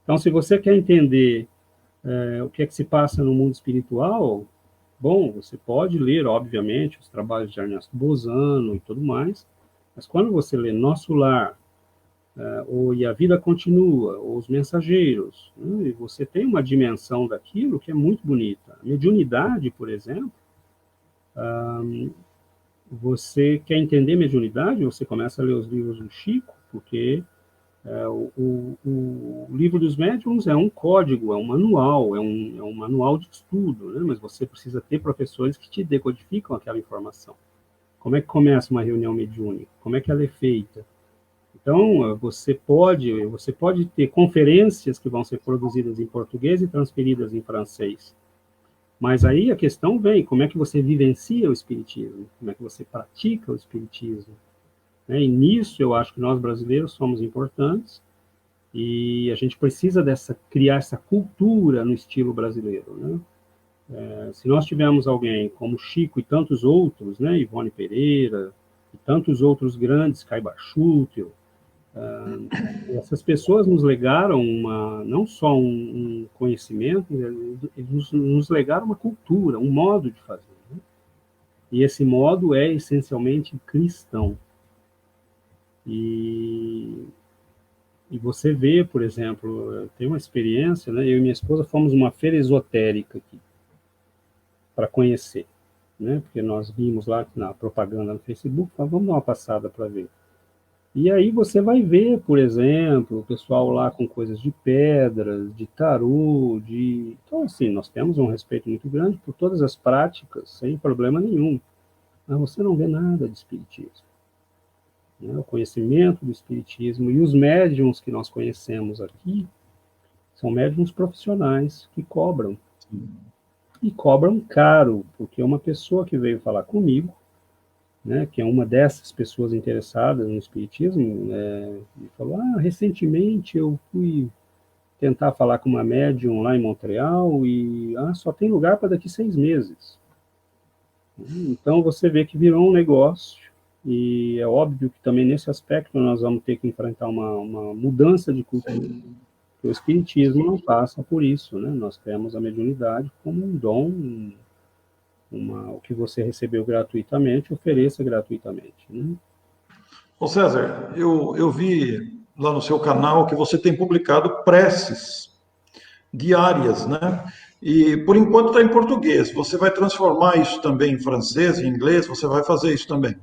Então, se você quer entender o que é que se passa no mundo espiritual, bom, você pode ler, obviamente, os trabalhos de Ernesto Bozano e tudo mais, mas quando você lê Nosso Lar, ou E a Vida Continua, ou Os Mensageiros, né, você tem uma dimensão daquilo que é muito bonita. A mediunidade, por exemplo, você quer entender mediunidade, você começa a ler os livros do Chico, porque o livro dos médiuns é um código, é um manual, é um manual de estudo, né? Mas você precisa ter professores que te decodificam aquela informação. Como é que começa uma reunião mediúnica? Como é que ela é feita? Então, você pode ter conferências que vão ser produzidas em português e transferidas em francês. Mas aí a questão vem, como é que você vivencia o espiritismo? Como é que você pratica o espiritismo? E nisso eu acho que nós brasileiros somos importantes e a gente precisa criar essa cultura no estilo brasileiro, né? Se nós tivermos alguém como Chico e tantos outros, né, Ivone Pereira e tantos outros grandes, Caiba Schutel, essas pessoas nos legaram não só um conhecimento, eles nos legaram uma cultura, um modo de fazer, né? E esse modo é essencialmente cristão. E você vê, por exemplo, tem uma experiência, né? Eu e minha esposa fomos numa feira esotérica aqui, para conhecer, né? Porque nós vimos lá na propaganda no Facebook, falamos, vamos dar uma passada para ver. E aí você vai ver, por exemplo, o pessoal lá com coisas de pedras, de tarô, Então, assim, nós temos um respeito muito grande por todas as práticas, sem problema nenhum. Mas você não vê nada de espiritismo, né? O conhecimento do espiritismo e os médiuns que nós conhecemos aqui são médiuns profissionais que cobram. E cobram caro, porque uma pessoa que veio falar comigo, né, que é uma dessas pessoas interessadas no espiritismo, e falou, recentemente eu fui tentar falar com uma médium lá em Montreal e só tem lugar para daqui 6 meses. Então você vê que virou um negócio, e é óbvio que também nesse aspecto nós vamos ter que enfrentar uma mudança de cultura. O espiritismo não passa por isso, né? Nós temos a mediunidade como um dom, o que você recebeu gratuitamente, ofereça gratuitamente, né? Ô César, eu vi lá no seu canal que você tem publicado preces diárias, né? E por enquanto está em português. Você vai transformar isso também em francês, em inglês? Você vai fazer isso também?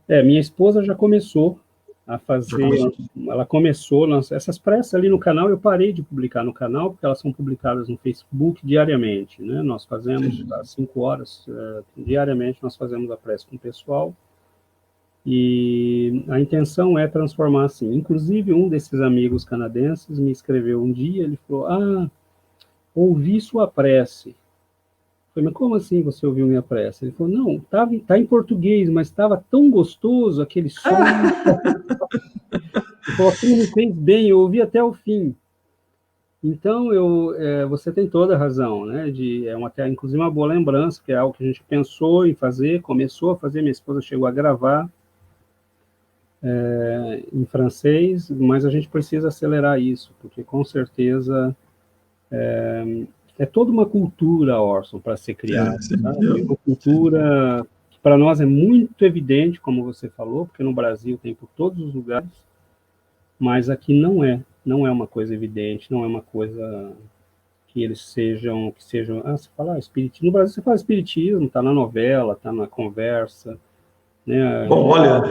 Minha esposa já começou a Já fazer, começou? ela começou, essas preces ali no canal, eu parei de publicar no canal, porque elas são publicadas no Facebook diariamente, né? Nós fazemos às 5 horas, diariamente nós fazemos a prece com o pessoal, e a intenção é transformar assim. Inclusive, um desses amigos canadenses me escreveu um dia, ele falou, ouvi sua prece. Eu falei, mas como assim você ouviu minha prece? Ele falou, não, tá em português, mas estava tão gostoso aquele som. Ele falou, aquilo me fez bem, eu ouvi até o fim. Então, você tem toda a razão, né? Inclusive uma boa lembrança, que é algo que a gente pensou em fazer, começou a fazer, minha esposa chegou a gravar. em francês, mas a gente precisa acelerar isso, porque com certeza é toda uma cultura, Orson, para ser criada, Sim, sabe? Uma cultura que para nós é muito evidente, como você falou, porque no Brasil tem por todos os lugares, mas aqui não é uma coisa evidente, não é uma coisa que eles sejam, você fala espiritismo, no Brasil você fala espiritismo, está na novela, está na conversa, né? bom, olha,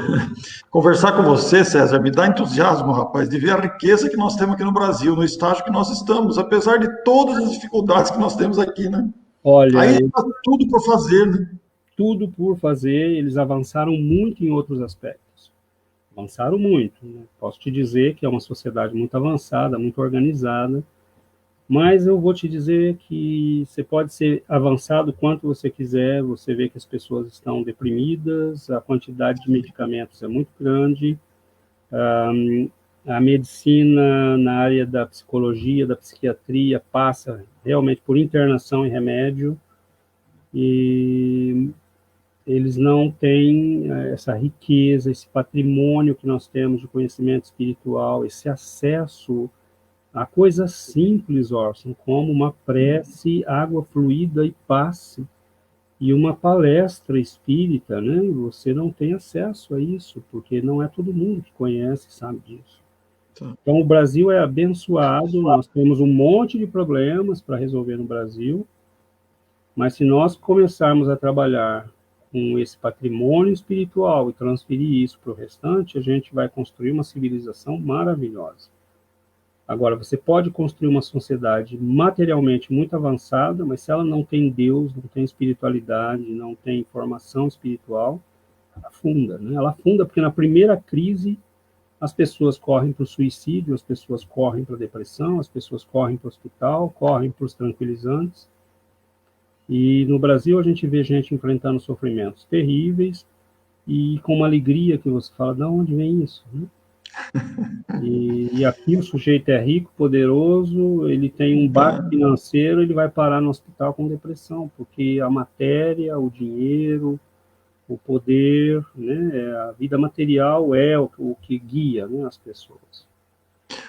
conversar com você, César, me dá entusiasmo, rapaz, de ver a riqueza que nós temos aqui no Brasil, no estágio que nós estamos, apesar de todas as dificuldades que nós temos aqui, né? Olha, Aí tá tudo para fazer, né? tudo por fazer, eles avançaram muito em outros aspectos. Avançaram muito, né? Posso te dizer que é uma sociedade muito avançada, muito organizada, mas eu vou te dizer que você pode ser avançado quanto você quiser, você vê que as pessoas estão deprimidas, a quantidade de medicamentos é muito grande, a medicina na área da psicologia, da psiquiatria, passa realmente por internação e remédio, e eles não têm essa riqueza, esse patrimônio que nós temos de conhecimento espiritual, esse acesso a coisas simples, Orson, como uma prece, água fluida e paz, e uma palestra espírita, né? Você não tem acesso a isso, porque não é todo mundo que conhece, sabe disso. Tá. Então, o Brasil é abençoado, nós temos um monte de problemas para resolver no Brasil, mas se nós começarmos a trabalhar com esse patrimônio espiritual e transferir isso para o restante, a gente vai construir uma civilização maravilhosa. Agora, você pode construir uma sociedade materialmente muito avançada, mas se ela não tem Deus, não tem espiritualidade, não tem formação espiritual, ela afunda, né? Ela afunda porque na primeira crise as pessoas correm para o suicídio, as pessoas correm para a depressão, as pessoas correm para o hospital, correm para os tranquilizantes. E no Brasil a gente vê gente enfrentando sofrimentos terríveis e com uma alegria que você fala, de onde vem isso? Né? E aqui o sujeito é rico, poderoso, ele tem um baque Tá. financeiro, ele vai parar no hospital com depressão, porque a matéria, o dinheiro, o poder, né, a vida material é o que guia, né, as pessoas.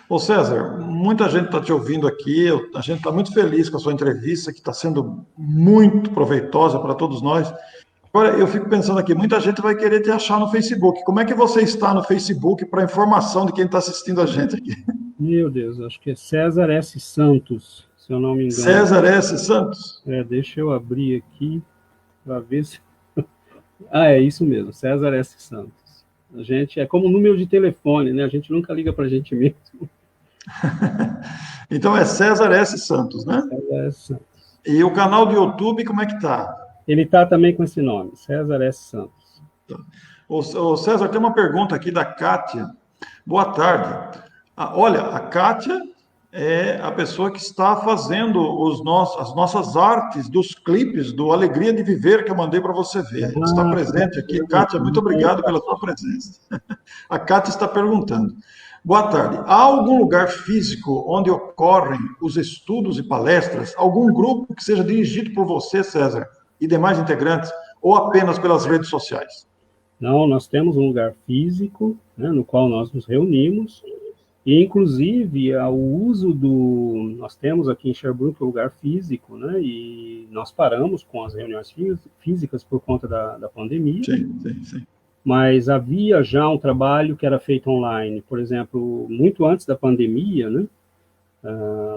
Ô César, muita gente está te ouvindo aqui, a gente está muito feliz com a sua entrevista, que está sendo muito proveitosa para todos nós. Agora, eu fico pensando aqui, muita gente vai querer te achar no Facebook. Como é que você está no Facebook para informação de quem está assistindo a gente aqui? Meu Deus, acho que é César S. Santos, se eu não me engano. César S. Santos. Deixa eu abrir aqui para ver se. Ah, é isso mesmo, César S. Santos. A gente é como número de telefone, né? A gente nunca liga para a gente mesmo. Então é César S. Santos, né? César S. Santos. E o canal do YouTube, como é que tá? Ele está também com esse nome, César S. Santos. Ô César, tem uma pergunta aqui da Kátia. Boa tarde. Olha, a Kátia é a pessoa que está fazendo as nossas artes dos clipes do Alegria de Viver que eu mandei para você ver. Ela está presente aqui. Kátia, muito obrigado pela sua presença. A Kátia está perguntando. Boa tarde. Há algum lugar físico onde ocorrem os estudos e palestras? Algum grupo que seja dirigido por você, César, e demais integrantes, ou apenas pelas redes sociais? Não, nós temos um lugar físico, né, no qual nós nos reunimos, e inclusive o uso nós temos aqui em Sherbrooke um lugar físico, né, e nós paramos com as reuniões físicas por conta da pandemia, Sim. mas havia já um trabalho que era feito online, por exemplo, muito antes da pandemia, né,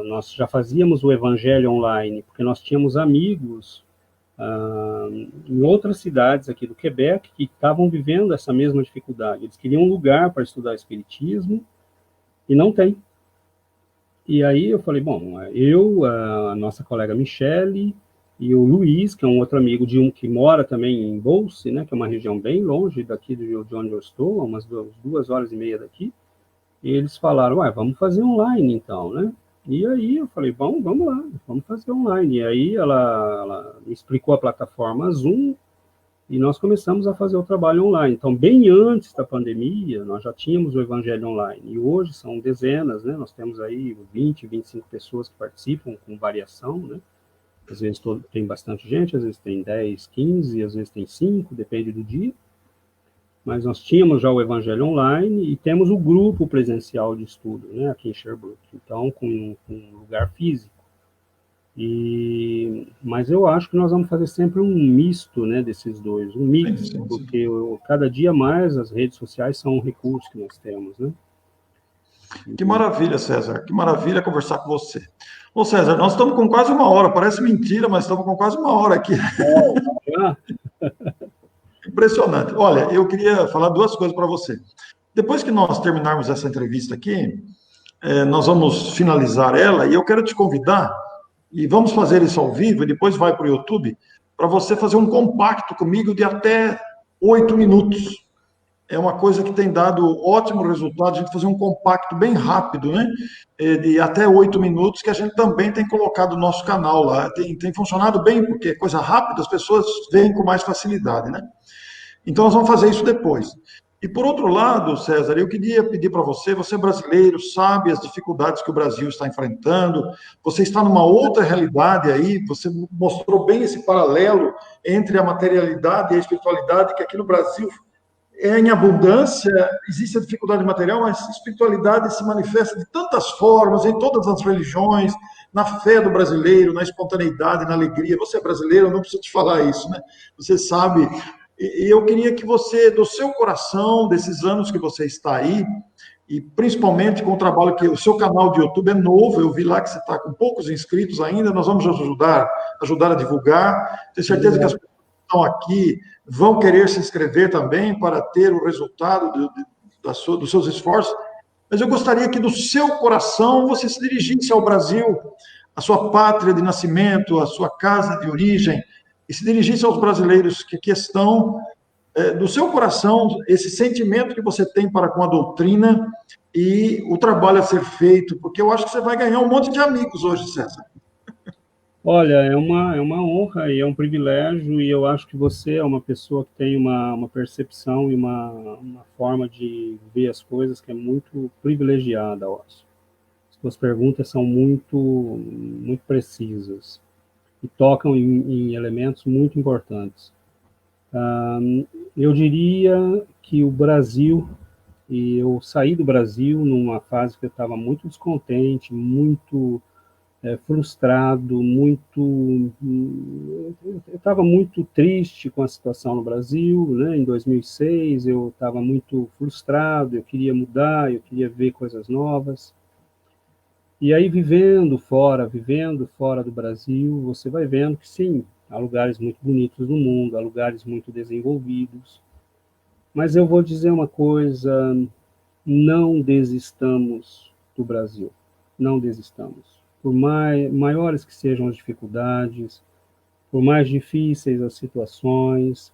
nós já fazíamos o evangelho online, porque nós tínhamos amigos em outras cidades aqui do Quebec que estavam vivendo essa mesma dificuldade. Eles queriam um lugar para estudar espiritismo e não tem. E aí eu falei, bom, a nossa colega Michele e o Luiz, que é um outro amigo que mora também em Beauce, né, que é uma região bem longe daqui de onde eu estou, umas 2 horas e meia daqui, e eles falaram, vamos fazer online então, né? E aí eu falei, bom, vamos lá, vamos fazer online. E aí ela me explicou a plataforma Zoom e nós começamos a fazer o trabalho online. Então, bem antes da pandemia, nós já tínhamos o Evangelho online. E hoje são dezenas, né? Nós temos aí 20, 25 pessoas que participam com variação, né? Às vezes tem bastante gente, às vezes tem 10, 15, às vezes tem 5, depende do dia. mas nós tínhamos já o Evangelho Online e temos o grupo presencial de estudo, né, aqui em Sherbrooke, então com um lugar físico. Mas eu acho que nós vamos fazer sempre um misto, né, desses dois, um mix, Sim. porque cada dia mais as redes sociais são um recurso que nós temos, né? Que maravilha, César. Que maravilha conversar com você. Ô, César, nós estamos com quase uma hora. Parece mentira, mas estamos com quase uma hora aqui. Ah, Impressionante. Olha, eu queria falar duas coisas para você. Depois que nós terminarmos essa entrevista aqui, nós vamos finalizar ela e eu quero te convidar, e vamos fazer isso ao vivo, e depois vai para o YouTube, para você fazer um compacto comigo de até 8 minutos. É uma coisa que tem dado ótimo resultado, a gente fazer um compacto bem rápido, né? De até 8 minutos, que a gente também tem colocado no nosso canal lá. Tem funcionado bem, porque é coisa rápida, as pessoas veem com mais facilidade, né? Então, nós vamos fazer isso depois. E, por outro lado, César, eu queria pedir para você, você é brasileiro, sabe as dificuldades que o Brasil está enfrentando, você está numa outra realidade aí, você mostrou bem esse paralelo entre a materialidade e a espiritualidade, que aqui no Brasil é em abundância, existe a dificuldade material, mas a espiritualidade se manifesta de tantas formas, em todas as religiões, na fé do brasileiro, na espontaneidade, na alegria. Você é brasileiro, eu não preciso te falar isso, né? Você sabe. E eu queria que você, do seu coração, desses anos que você está aí, e principalmente com o trabalho que o seu canal de YouTube é novo, eu vi lá que você está com poucos inscritos ainda, nós vamos ajudar a divulgar. Tenho certeza que as pessoas que estão aqui vão querer se inscrever também para ter o resultado dos seus esforços. Mas eu gostaria que do seu coração você se dirigisse ao Brasil, a sua pátria de nascimento, a sua casa de origem, e se dirigisse aos brasileiros que estão do seu coração, esse sentimento que você tem para com a doutrina e o trabalho a ser feito, porque eu acho que você vai ganhar um monte de amigos hoje, César. olha, é uma honra e é um privilégio, e eu acho que você é uma pessoa que tem uma percepção e uma forma de ver as coisas que é muito privilegiada, eu acho. Suas perguntas são muito precisas e tocam em elementos muito importantes. Eu diria que o Brasil, e eu saí do Brasil numa fase que eu estava muito descontente, muito frustrado, eu estava muito triste com a situação no Brasil, né? Em 2006 eu estava muito frustrado, eu queria mudar, eu queria ver coisas novas. E aí, vivendo fora do Brasil, você vai vendo que sim, há lugares muito bonitos no mundo, há lugares muito desenvolvidos. Mas eu vou dizer uma coisa, não desistamos do Brasil, não desistamos. Por maiores que sejam as dificuldades, por mais difíceis as situações,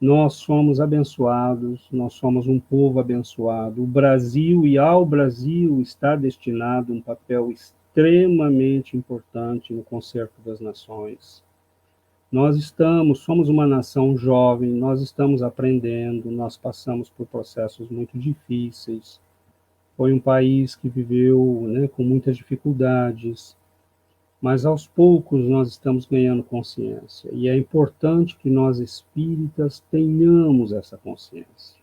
nós somos abençoados, nós somos um povo abençoado. O Brasil, e ao Brasil está destinado um papel extremamente importante no concerto das nações. Somos uma nação jovem, nós estamos aprendendo, nós passamos por processos muito difíceis. Foi um país que viveu, né, com muitas dificuldades, mas aos poucos nós estamos ganhando consciência. E é importante que nós espíritas tenhamos essa consciência.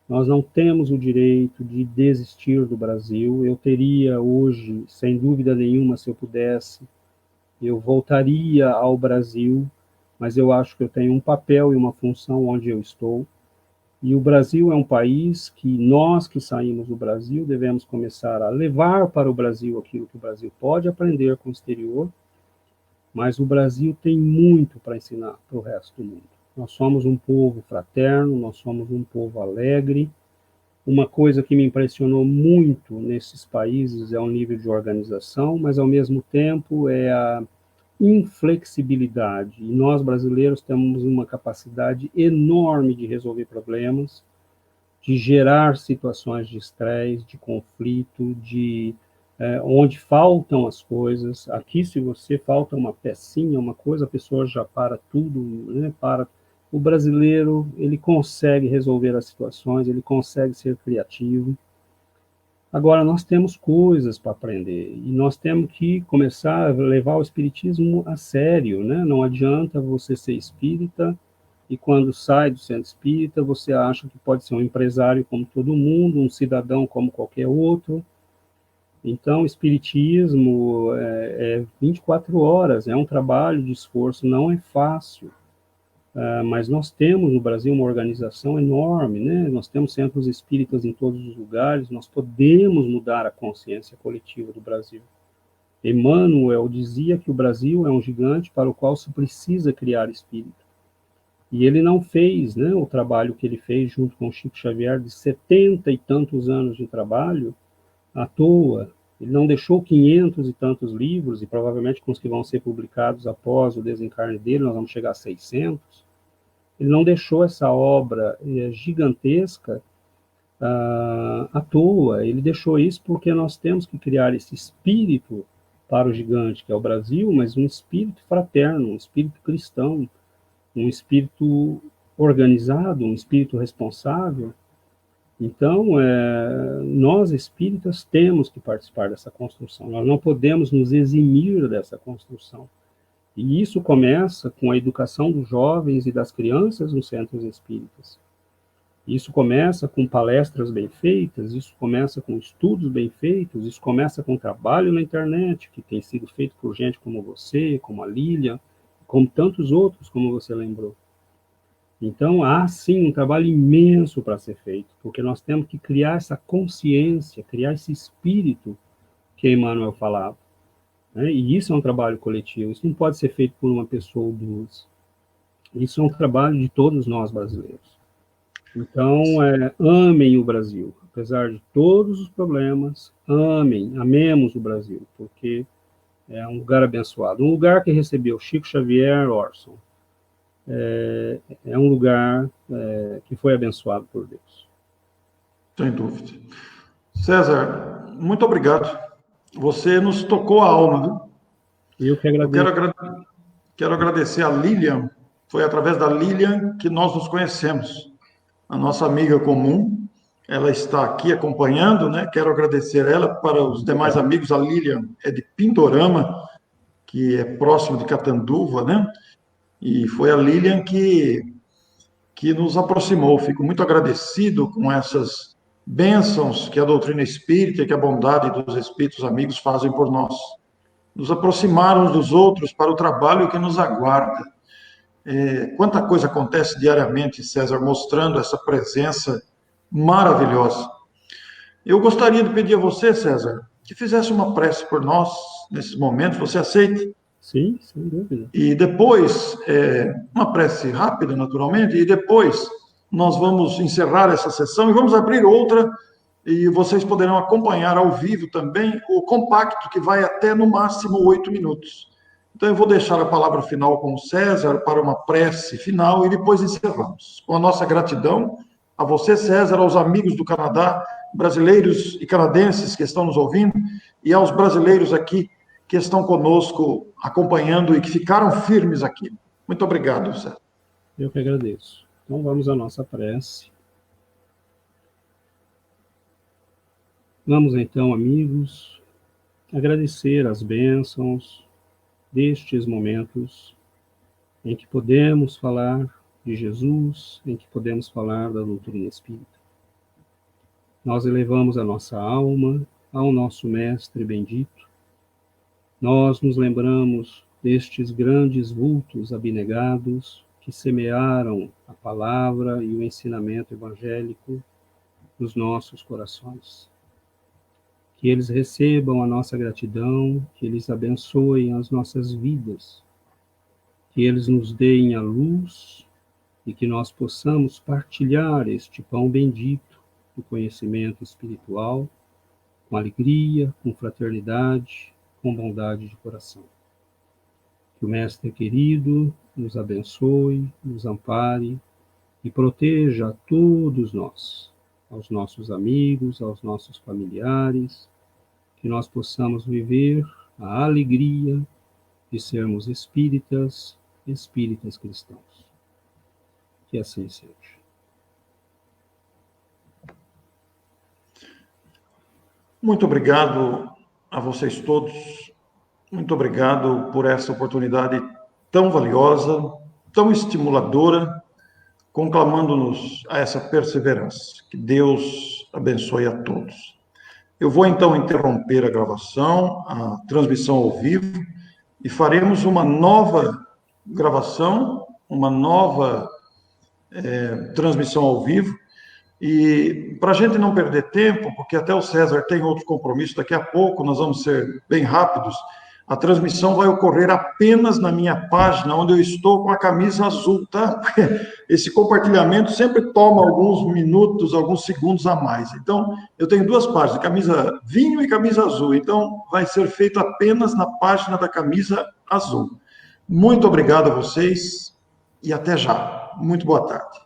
Nós não temos o direito de desistir do Brasil. Eu teria hoje, sem dúvida nenhuma, se eu pudesse, eu voltaria ao Brasil, mas eu acho que eu tenho um papel e uma função onde eu estou. E o Brasil é um país que nós que saímos do Brasil devemos começar a levar para o Brasil aquilo que o Brasil pode aprender com o exterior, mas o Brasil tem muito para ensinar para o resto do mundo. Nós somos um povo fraterno, nós somos um povo alegre. Uma coisa que me impressionou muito nesses países é o nível de organização, mas ao mesmo tempo é a inflexibilidade. E nós, brasileiros, temos uma capacidade enorme de resolver problemas, de gerar situações de estresse, de conflito, onde faltam as coisas. Aqui, se você falta uma pecinha, uma coisa, a pessoa já para tudo, né? O brasileiro, ele consegue resolver as situações, ele consegue ser criativo. Agora, nós temos coisas para aprender e nós temos que começar a levar o espiritismo a sério, né? Não adianta você ser espírita e quando sai do centro espírita, você acha que pode ser um empresário como todo mundo, um cidadão como qualquer outro. Então, o espiritismo é 24 horas, é um trabalho de esforço, não é fácil. Mas nós temos no Brasil uma organização enorme, né? Nós temos centros espíritas em todos os lugares, nós podemos mudar a consciência coletiva do Brasil. Emmanuel dizia que o Brasil é um gigante para o qual se precisa criar espírito. E ele não fez, né, o trabalho que ele fez junto com Chico Xavier, de 70 e tantos anos de trabalho, à toa. Ele não deixou 500 e tantos livros, e provavelmente com os que vão ser publicados após o desencarne dele, nós vamos chegar a 600. Ele não deixou essa obra gigantesca à toa. Ele deixou isso porque nós temos que criar esse espírito para o gigante, que é o Brasil, mas um espírito fraterno, um espírito cristão, um espírito organizado, um espírito responsável. Então, nós espíritas temos que participar dessa construção, nós não podemos nos eximir dessa construção. E isso começa com a educação dos jovens e das crianças nos centros espíritas. Isso começa com palestras bem feitas, isso começa com estudos bem feitos, isso começa com trabalho na internet, que tem sido feito por gente como você, como a Lília, como tantos outros, como você lembrou. Então, há sim um trabalho imenso para ser feito, porque nós temos que criar essa consciência, criar esse espírito que Emmanuel falava. Né? E isso é um trabalho coletivo, isso não pode ser feito por uma pessoa ou duas. Isso é um trabalho de todos nós brasileiros. Então, amem o Brasil, apesar de todos os problemas, amemos o Brasil, porque é um lugar abençoado, um lugar que recebeu Chico Xavier, Orson, é um lugar que foi abençoado por Deus. Sem dúvida. César, muito obrigado. Você nos tocou a alma, viu? Eu que agradeço. Quero agradecer a Lilian. Foi através da Lilian que nós nos conhecemos. A nossa amiga comum, ela está aqui acompanhando, né? Quero agradecer ela. Para os demais amigos, a Lilian é de Pindorama, que é próximo de Catanduva, né? E foi a Lilian que nos aproximou. Fico muito agradecido com essas bênçãos que a doutrina espírita, que a bondade dos espíritos amigos fazem por nós. Nos aproximar uns dos outros para o trabalho que nos aguarda. Quanta coisa acontece diariamente, César, mostrando essa presença maravilhosa. Eu gostaria de pedir a você, César, que fizesse uma prece por nós nesses momentos. Você aceita? Sim, sem dúvida. E depois, uma prece rápida, naturalmente, e depois nós vamos encerrar essa sessão e vamos abrir outra, e vocês poderão acompanhar ao vivo também o compacto, que vai até, no máximo, 8 minutos. Então, eu vou deixar a palavra final com o César para uma prece final e depois encerramos. Com a nossa gratidão a você, César, aos amigos do Canadá, brasileiros e canadenses que estão nos ouvindo, e aos brasileiros aqui que estão conosco acompanhando e que ficaram firmes aqui. Muito obrigado, César. Eu que agradeço. Então, vamos à nossa prece. Vamos, então, amigos, agradecer as bênçãos destes momentos em que podemos falar de Jesus, em que podemos falar da doutrina espírita. Nós elevamos a nossa alma ao nosso Mestre bendito. Nós nos lembramos destes grandes vultos abnegados que semearam a palavra e o ensinamento evangélico nos nossos corações. Que eles recebam a nossa gratidão, que eles abençoem as nossas vidas, que eles nos deem a luz e que nós possamos partilhar este pão bendito do conhecimento espiritual com alegria, com fraternidade, com bondade de coração. Que o Mestre querido nos abençoe, nos ampare e proteja a todos nós, aos nossos amigos, aos nossos familiares, que nós possamos viver a alegria de sermos espíritas cristãos. Que assim seja. Muito obrigado a vocês todos. Muito obrigado por essa oportunidade tão valiosa, tão estimuladora, conclamando-nos a essa perseverança. Que Deus abençoe a todos. Eu vou então interromper a gravação, a transmissão ao vivo, e faremos uma nova gravação, uma nova transmissão ao vivo. E para a gente não perder tempo, porque até o César tem outro compromisso, daqui a pouco nós vamos ser bem rápidos, a transmissão vai ocorrer apenas na minha página, onde eu estou com a camisa azul, tá? Esse compartilhamento sempre toma alguns minutos, alguns segundos a mais. Então, eu tenho duas páginas, camisa vinho e camisa azul. Então, vai ser feito apenas na página da camisa azul. Muito obrigado a vocês e até já. Muito boa tarde.